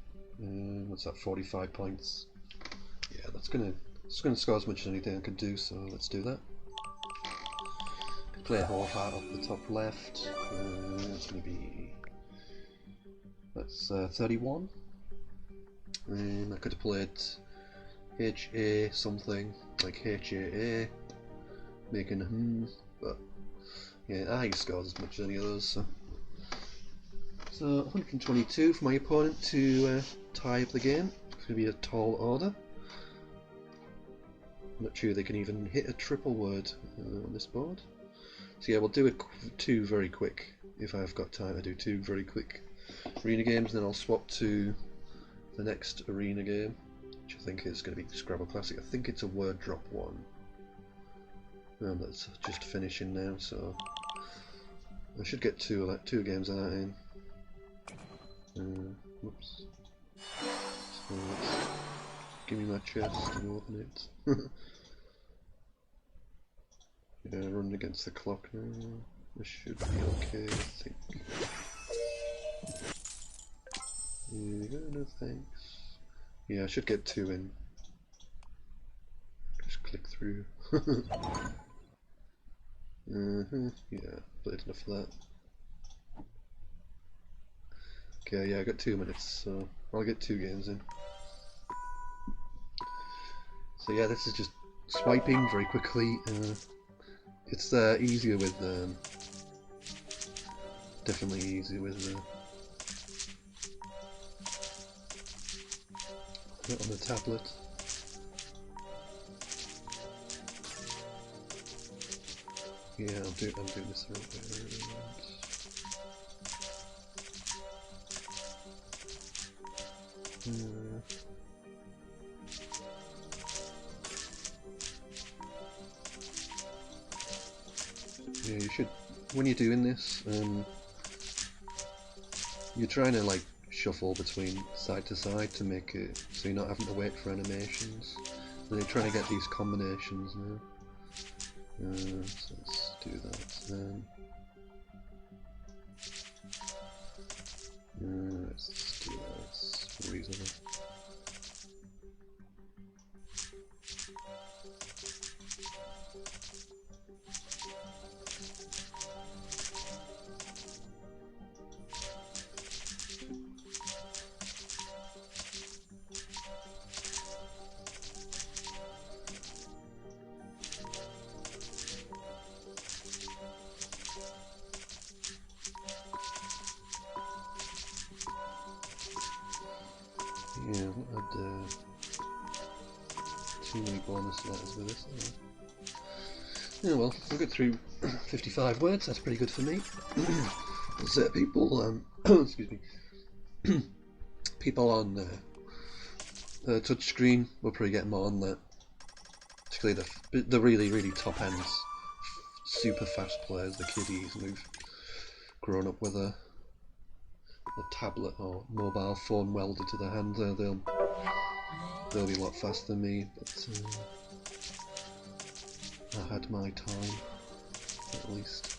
What's that? 45 points. Yeah, it's going to score as much as anything I could do. So let's do that. Play Ho-Ha up the top left. It's going to be, that's 31. I could have played HA something like HAA, making but yeah, I think he scores as much as any of those. So 122 for my opponent to tie up the game. It's going to be a tall order. I'm not sure they can even hit a triple word on this board. So yeah, we'll do two very quick, if I've got time. I do two very quick arena games, then I'll swap to the next arena game, which I think is going to be Scrabble Classic. I think it's a word drop one. And that's just finishing now, so I should get two games of that in. Whoops. So let's give me my chest and open it. Yeah, run against the clock now. This should be okay, I think. Yeah, no thanks. Yeah, I should get two in. Just click through. Yeah, played enough of that. Okay, yeah, I got 2 minutes, so I'll get 2 games in. So yeah, this is just swiping very quickly. It's easier with, definitely easier with on the tablet. Yeah, I'm doing this around. Yeah, you should, when you're doing this, you're trying to like shuffle between side to side to make it so you're not having to wait for animations. And you're trying to get these combinations now. So let's do that. Let's do that. It's reasonable. Yeah, I've had too many bonus letters with this. Yeah, well, we'll get through 55 words. That's pretty good for me. People, excuse me, people on touchscreen will probably get more on that. Particularly the really, really top ends, super fast players, the kiddies who've grown up with a tablet or mobile phone welded to their hand. They'll be a lot faster than me, but I had my time at least.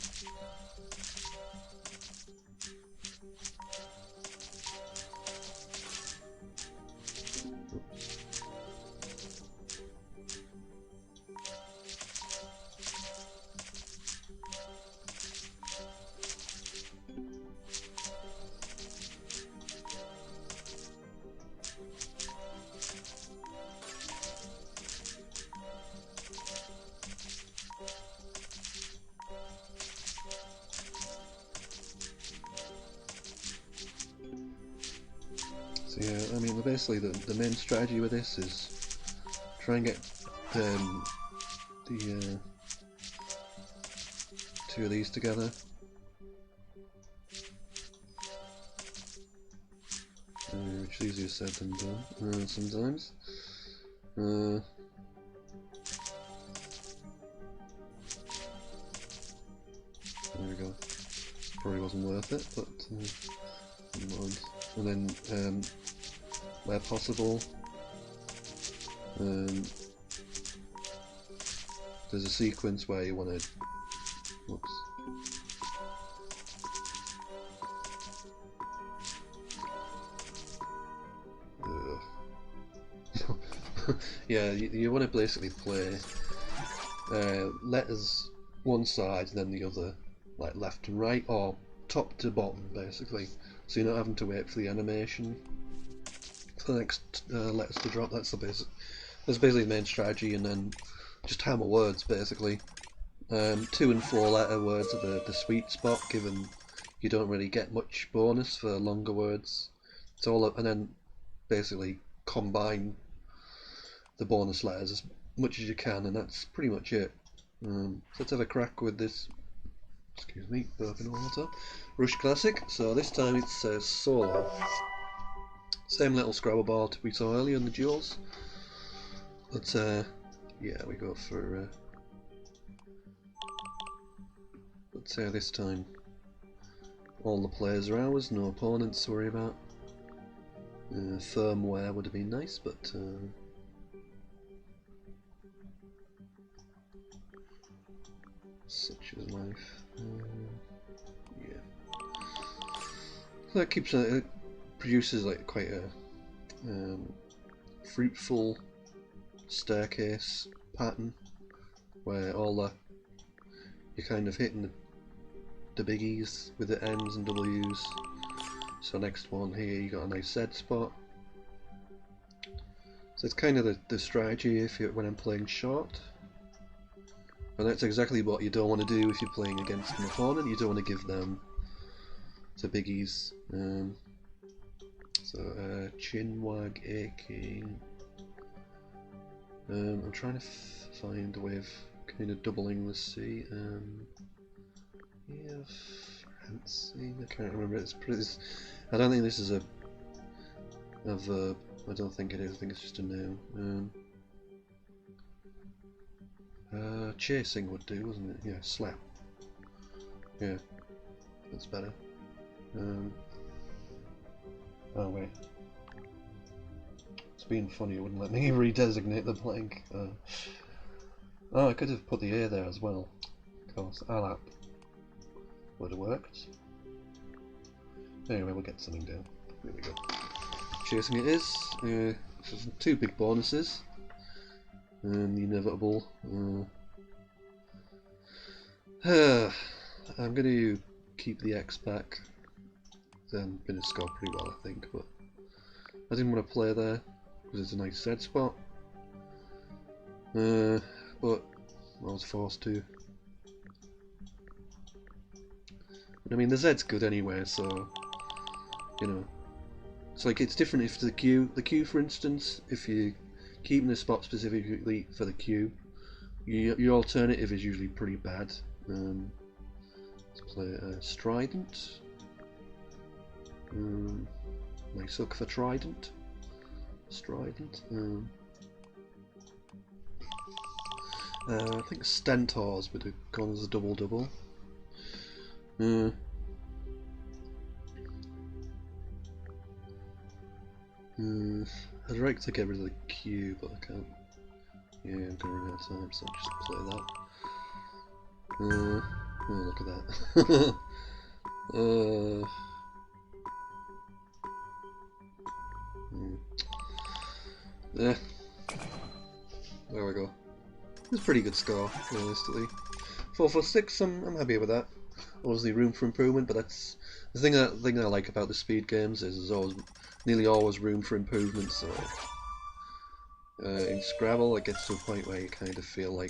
So yeah, I mean, basically the main strategy with this is try and get the two of these together. Which is easier said than done sometimes. There we go. Probably wasn't worth it, but never mind. And then, where possible, there's a sequence where you want to. Whoops. Yeah, you want to basically play letters one side and then the other, like left and right, or top to bottom, basically. So you're not having to wait for the animation for the next letters to drop. That's basically the main strategy, and then just hammer words basically. 2 and 4 letter words are the sweet spot, given you don't really get much bonus for longer words. It's all up, and then basically combine the bonus letters as much as you can, and that's pretty much it. So let's have a crack with this. Excuse me, burping water. Rush Classic. So this time it's solo. Same little Scrabble board we saw earlier in the Duels. But yeah, we go for. Let's say this time all the players are ours, no opponents to worry about. Firmware would have been nice, but such is life. Yeah, that keeps it produces like quite a fruitful staircase pattern where you're kind of hitting the biggies with the N's and W's. So next one here, you got a nice Z spot. So it's kind of the strategy when I'm playing short. And that's exactly what you don't want to do if you're playing against an opponent. You don't want to give them the biggies. Chinwag aching. I'm trying to find a way of kind of doubling the C. Yeah, fancy. I can't remember. I don't think this is a verb. I don't think it is. I think it's just a noun. Chasing would do, wouldn't it? Yeah, slap. Yeah, that's better. Oh wait, it's being funny. It wouldn't let me redesignate the blank. Oh, I could have put the A there as well. Of course, Alap would have worked. Anyway, we'll get something down. There we go. Chasing it is. So 2 big bonuses. And the inevitable. I'm going to keep the X back. Then going to score pretty well, I think. But I didn't want to play there because it's a nice Z spot. But I was forced to. I mean, the Z's good anyway, so you know, it's like it's different if the queue for instance, if you keeping the spot specifically for the queue, your alternative is usually pretty bad. Let's play Strident. I suck for Trident. Strident. I think Stentors would have gone as a double-double. I'd like to get rid of the queue, but I can't. Yeah, I'm gonna run out of time, so I'll just play that. Oh, look at that. Yeah. There we go. It's a pretty good score, realistically. 4 for 6, I'm happy with that. Obviously room for improvement, but that's the thing I like about the speed games is there's always nearly always room for improvement. So in Scrabble it gets to a point where you kind of feel like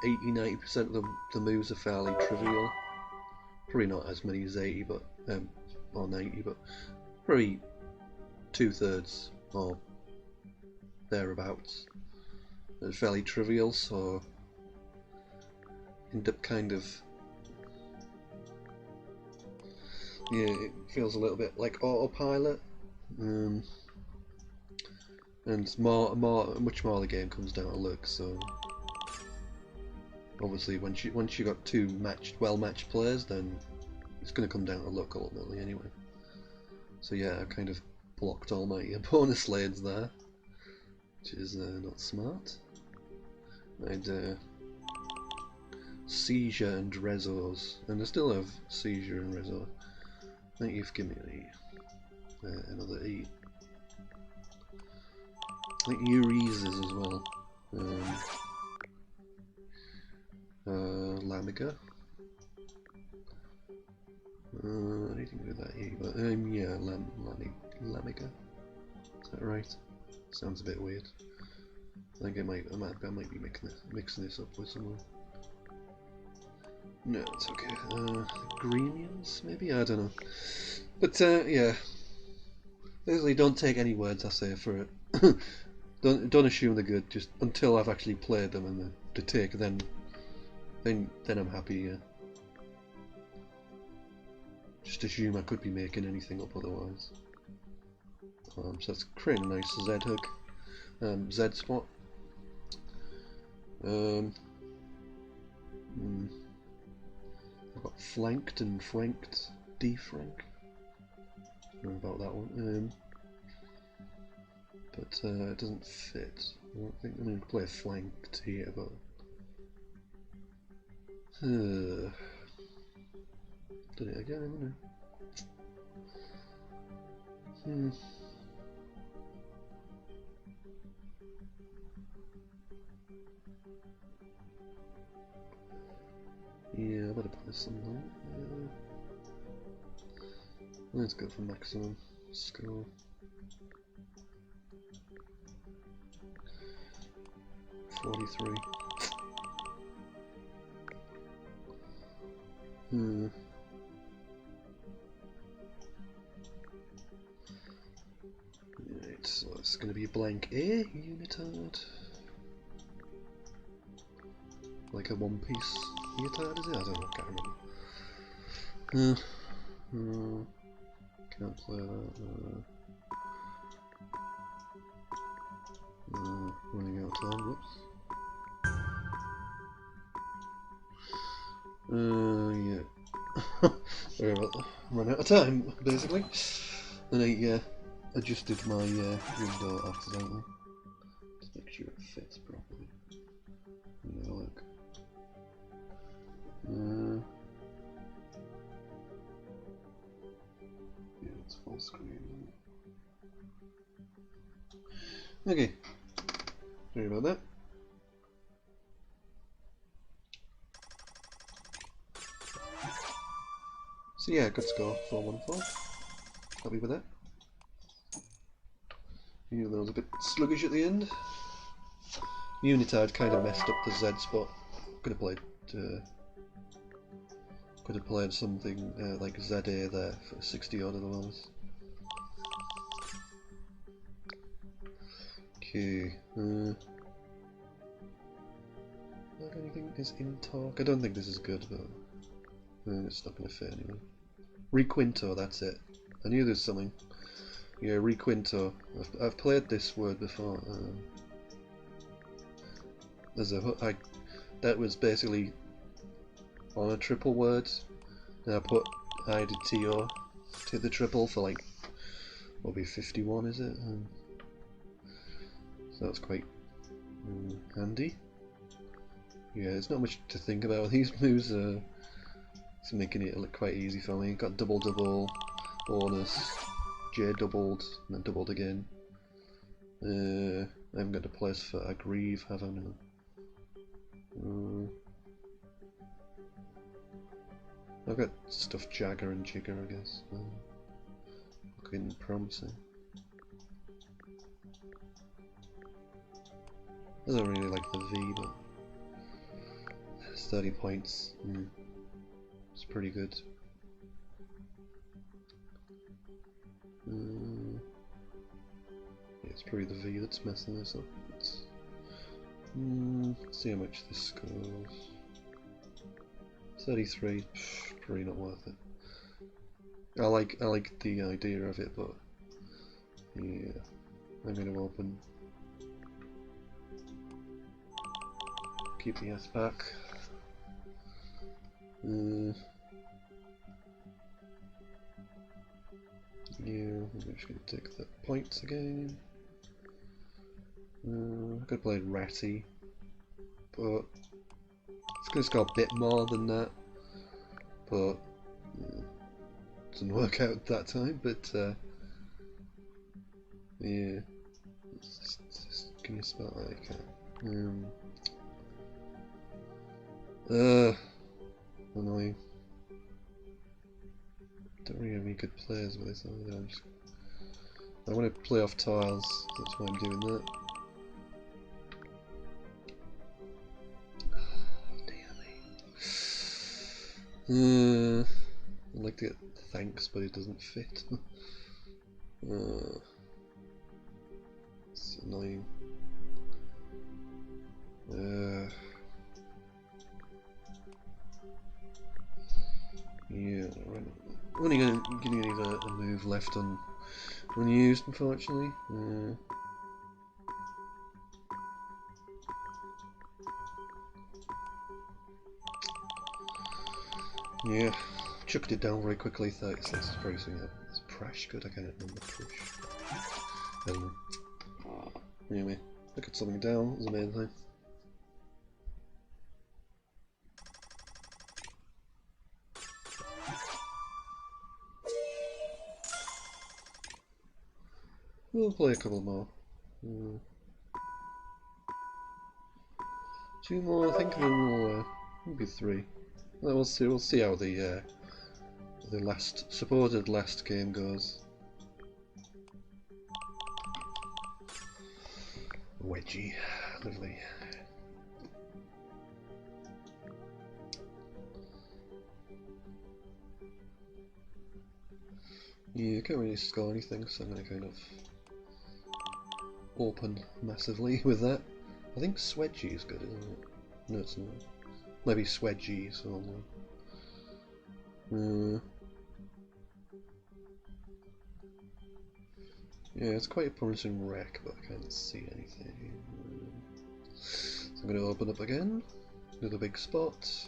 80-90% of the moves are fairly trivial. Probably not as many as 80 but or 90, but probably 2/3 or thereabouts. It's fairly trivial, so end up kind of, yeah, it feels a little bit like autopilot, and much more of the game comes down to luck. So obviously, once you got two well matched players, then it's going to come down to luck ultimately anyway. So yeah, I kind of blocked all my bonus lades there, which is not smart. I'd Seizure and Resos, and I still have Seizure and Reso. I think you've given me another 8. I think Ureases as well. Lamiga. Anything with that E, but yeah, Lamiga. Is that right? Sounds a bit weird. I think I might be mixing this up with someone. No, it's okay. Greenians, maybe? I don't know. But yeah, basically, don't take any words I say for it. don't assume they're good. Just until I've actually played them and the take, then I'm happy. Yeah. Just assume I could be making anything up otherwise. So let's create a nice Z hook, Z spot. I've got flanked and franked, defrank. I don't know about that one. But it doesn't fit. I don't think I'm going to play flanked here, but did it again, haven't I? Yeah, I better put this somewhere. Let's go for maximum score. 43. Right, so it's going to be a blank A unitard. Like a one-piece unitard, is it? I don't know, I can't remember. Can't play that. Running out of time, whoops. Yeah. Sorry about that. Run out of time, basically. And I adjusted my window accidentally. Just make sure it fits properly. Have a look. Yeah, it's full screen. Okay. Sorry about that. So yeah, good score, 414. Happy with that. Even though I was a bit sluggish at the end. Unitard kind of messed up the Z spot. Could have Could have played something like ZA there for 60 odd otherwise. Okay. Anything is in talk? I don't think this is good, but it's not going to fit anyway. Requinto, that's it. I knew there's something. Yeah, requinto. I've played this word before. There's a that was basically on a triple word, and I put I did TO to the triple for like what will be 51, is it? So that's quite handy. Yeah, there's not much to think about. These moves are it's making it look quite easy for me. Got double double, bonus, J doubled, and then doubled again. I haven't got a place for aggrieve, have I? No. I've got stuff Jagger and Jigger, I guess. Looking promising. I don't really like the V, but it's 30 points. It's pretty good. Yeah, it's probably the V that's messing this up. Let's see how much this goes. 33. Probably not worth it. I like the idea of it, but yeah, I'm going to open. Keep the S back. Yeah, I'm just going to take the points again. I could play Ratty, but it's going to score a bit more than that. But doesn't work out that time. But yeah, just give me a spot that I can. Annoying. Don't really have any good players with this either. I want to play off tiles, so that's why I'm doing that. I'd like to get thanks, but it doesn't fit. It's annoying. Yeah, right. Only going to leave a move left unused, unfortunately. Yeah, chucked it down very quickly. Thought it's probably something that's Prash good. I can't remember Prash. Anyway, I got something down. Is the main thing. We'll play a couple more. 2 more, I think, and then we'll maybe 3. Well, we'll see. We'll see how the supposed last game goes. Wedgie, lovely. Yeah, I can't really score anything, so I'm going to kind of open massively with that. I think Swedgy is good, isn't it? No, it's not. Maybe Swedgy, so yeah, it's quite a promising wreck, but I can't see anything. So I'm going to open up again, do the big spot,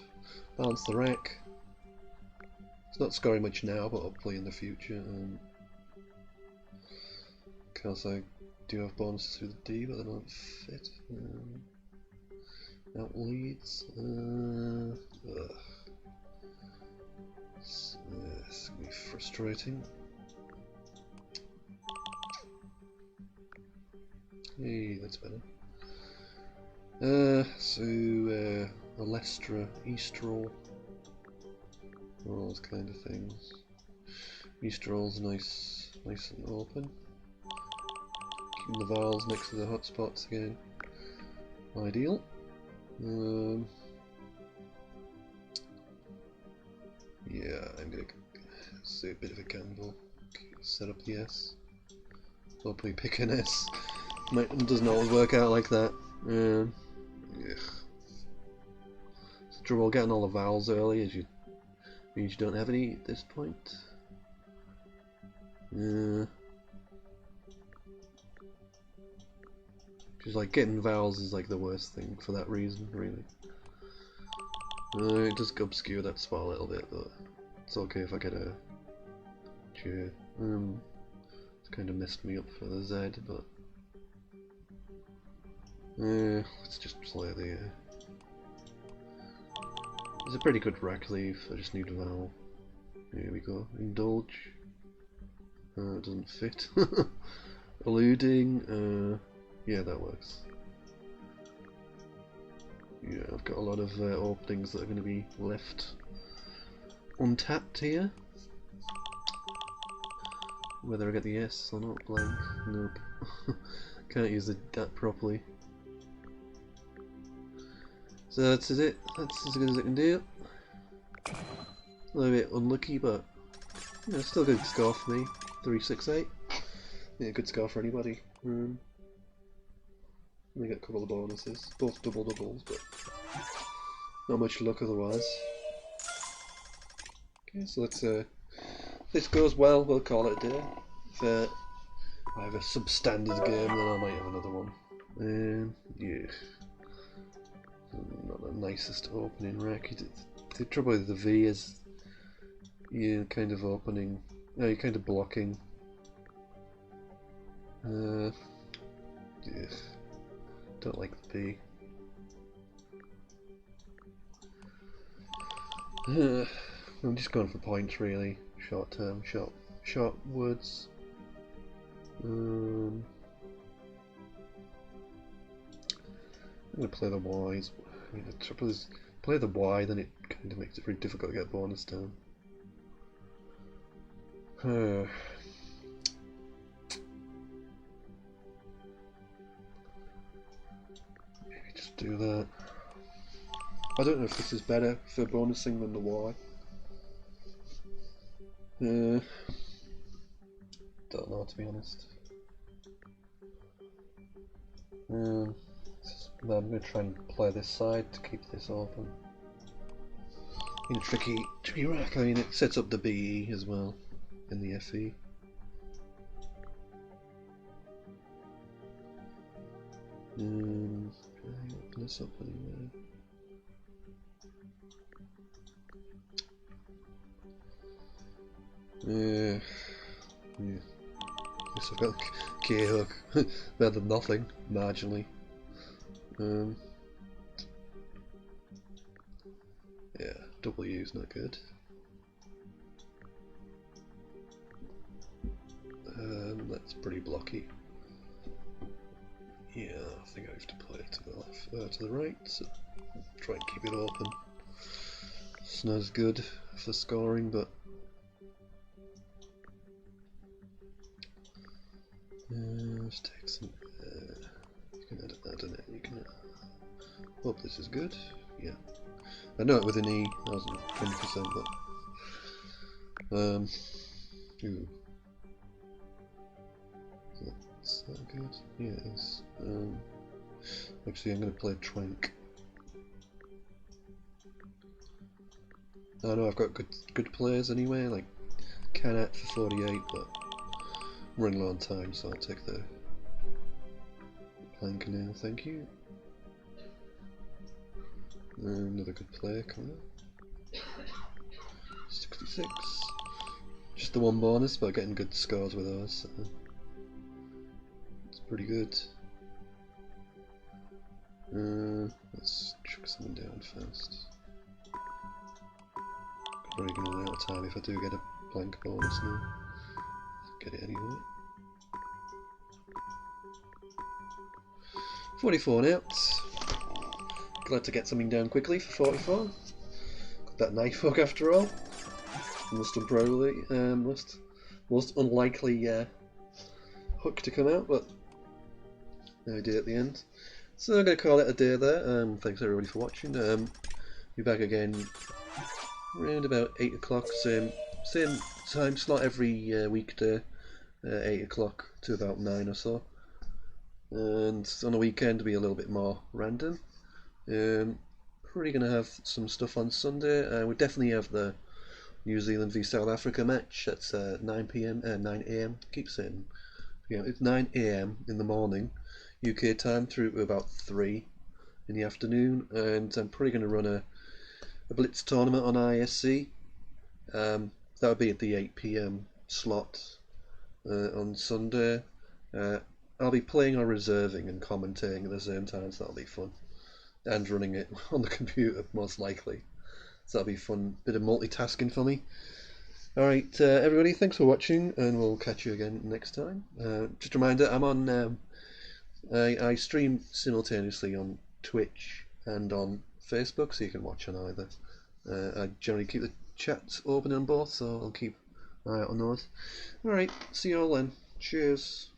balance the wreck. It's not scoring much now, but hopefully in the future. Because I do have bonuses through the D, but they don't fit. Out leads. It's going to be frustrating. Hey, that's better. Alestra, Eastrol, all those kind of things. Eastrol's nice and open. Keeping the vowels next to the hotspots again. Ideal. Yeah, I'm gonna see a bit of a gamble. Set up the S. Hopefully pick an S. It doesn't always work out like that. Yeah. It's trouble getting all the vowels early, as you means you don't have any at this point. Just like getting vowels is like the worst thing for that reason, really. It does obscure that spot a little bit, but it's okay if I get a J. It's kind of messed me up for the Z, but let's just play the. It's a pretty good rack leave. I just need a vowel. Here we go. Indulge. It doesn't fit. Alluding. Yeah, that works. Yeah, I've got a lot of openings that are going to be left untapped here. Whether I get the S or not, blank. Nope. Can't use that properly. So that's it. That's as good as it can do. A little bit unlucky, but you know, still a good score for me. 368. Yeah, good score for anybody. We get a couple of bonuses, both double doubles, but not much luck otherwise. Okay, so let's. If this goes well, we'll call it a day. If I have a substandard game, then I might have another one. Yeah. Not the nicest opening rack. The trouble with the V is you're kind of opening. No, you're kind of blocking. Yeah. Don't like the B. I'm just going for points really. Short term, short words. I'm gonna play the Y's. I mean, the trouble is, play the Y, then it kind of makes it very difficult to get bonus down. Maybe just do that. I don't know if this is better for bonusing than the Y. Don't know, to be honest. I'm going to try and play this side to keep this open. In a tricky rack. I mean, it sets up the BE as well in the FE. Can I open this up anywhere? Yeah. Guess I've got K-hook. Better than nothing, marginally. Yeah, W's not good. That's pretty blocky. Yeah, I think I have to play it to the left, to the right. So try and keep it open. It's not as good for scoring, but let's take some. You can edit that in it. You can. Hope this is good. Yeah, I know it with an E. I wasn't 20%, but ooh, is that good? Yeah, it is. Actually, I'm going to play Trank. I know I've got good players anyway, like Canat for 48, but I'm running low on time, so I'll take the Plank now, thank you. Another good player coming up. 66. Just the one bonus, but getting good scores with those. So it's pretty good. Let's chuck something down first. Probably going to run out of time if I do get a blank bonus now. Get it anyway. 44 now. Glad to get something down quickly for 44. Got that knife hook after all. Most unlikely hook to come out, but no idea at the end. So I'm going to call it a day there. Thanks everybody for watching. Be back again around about 8 o'clock, same time slot every weekday, 8 o'clock to about 9 or so. And on a weekend, it'll be a little bit more random. Probably going to have some stuff on Sunday. We definitely have the New Zealand v South Africa match. That's 9 p.m. 9 a.m. Keep saying, yeah, it's 9 a.m. in the morning, UK time, through to about 3 in the afternoon. And I'm probably going to run a Blitz tournament on ISC. That would be at the 8 p.m. slot on Sunday. I'll be playing or reserving and commentating at the same time, so that'll be fun. And running it on the computer, most likely. So that'll be fun. Bit of multitasking for me. Alright, everybody, thanks for watching, and we'll catch you again next time. Just a reminder, I'm on. I stream simultaneously on Twitch and on Facebook, so you can watch on either. I generally keep the chats open on both, so I'll keep an eye out on those. Alright, see you all then. Cheers.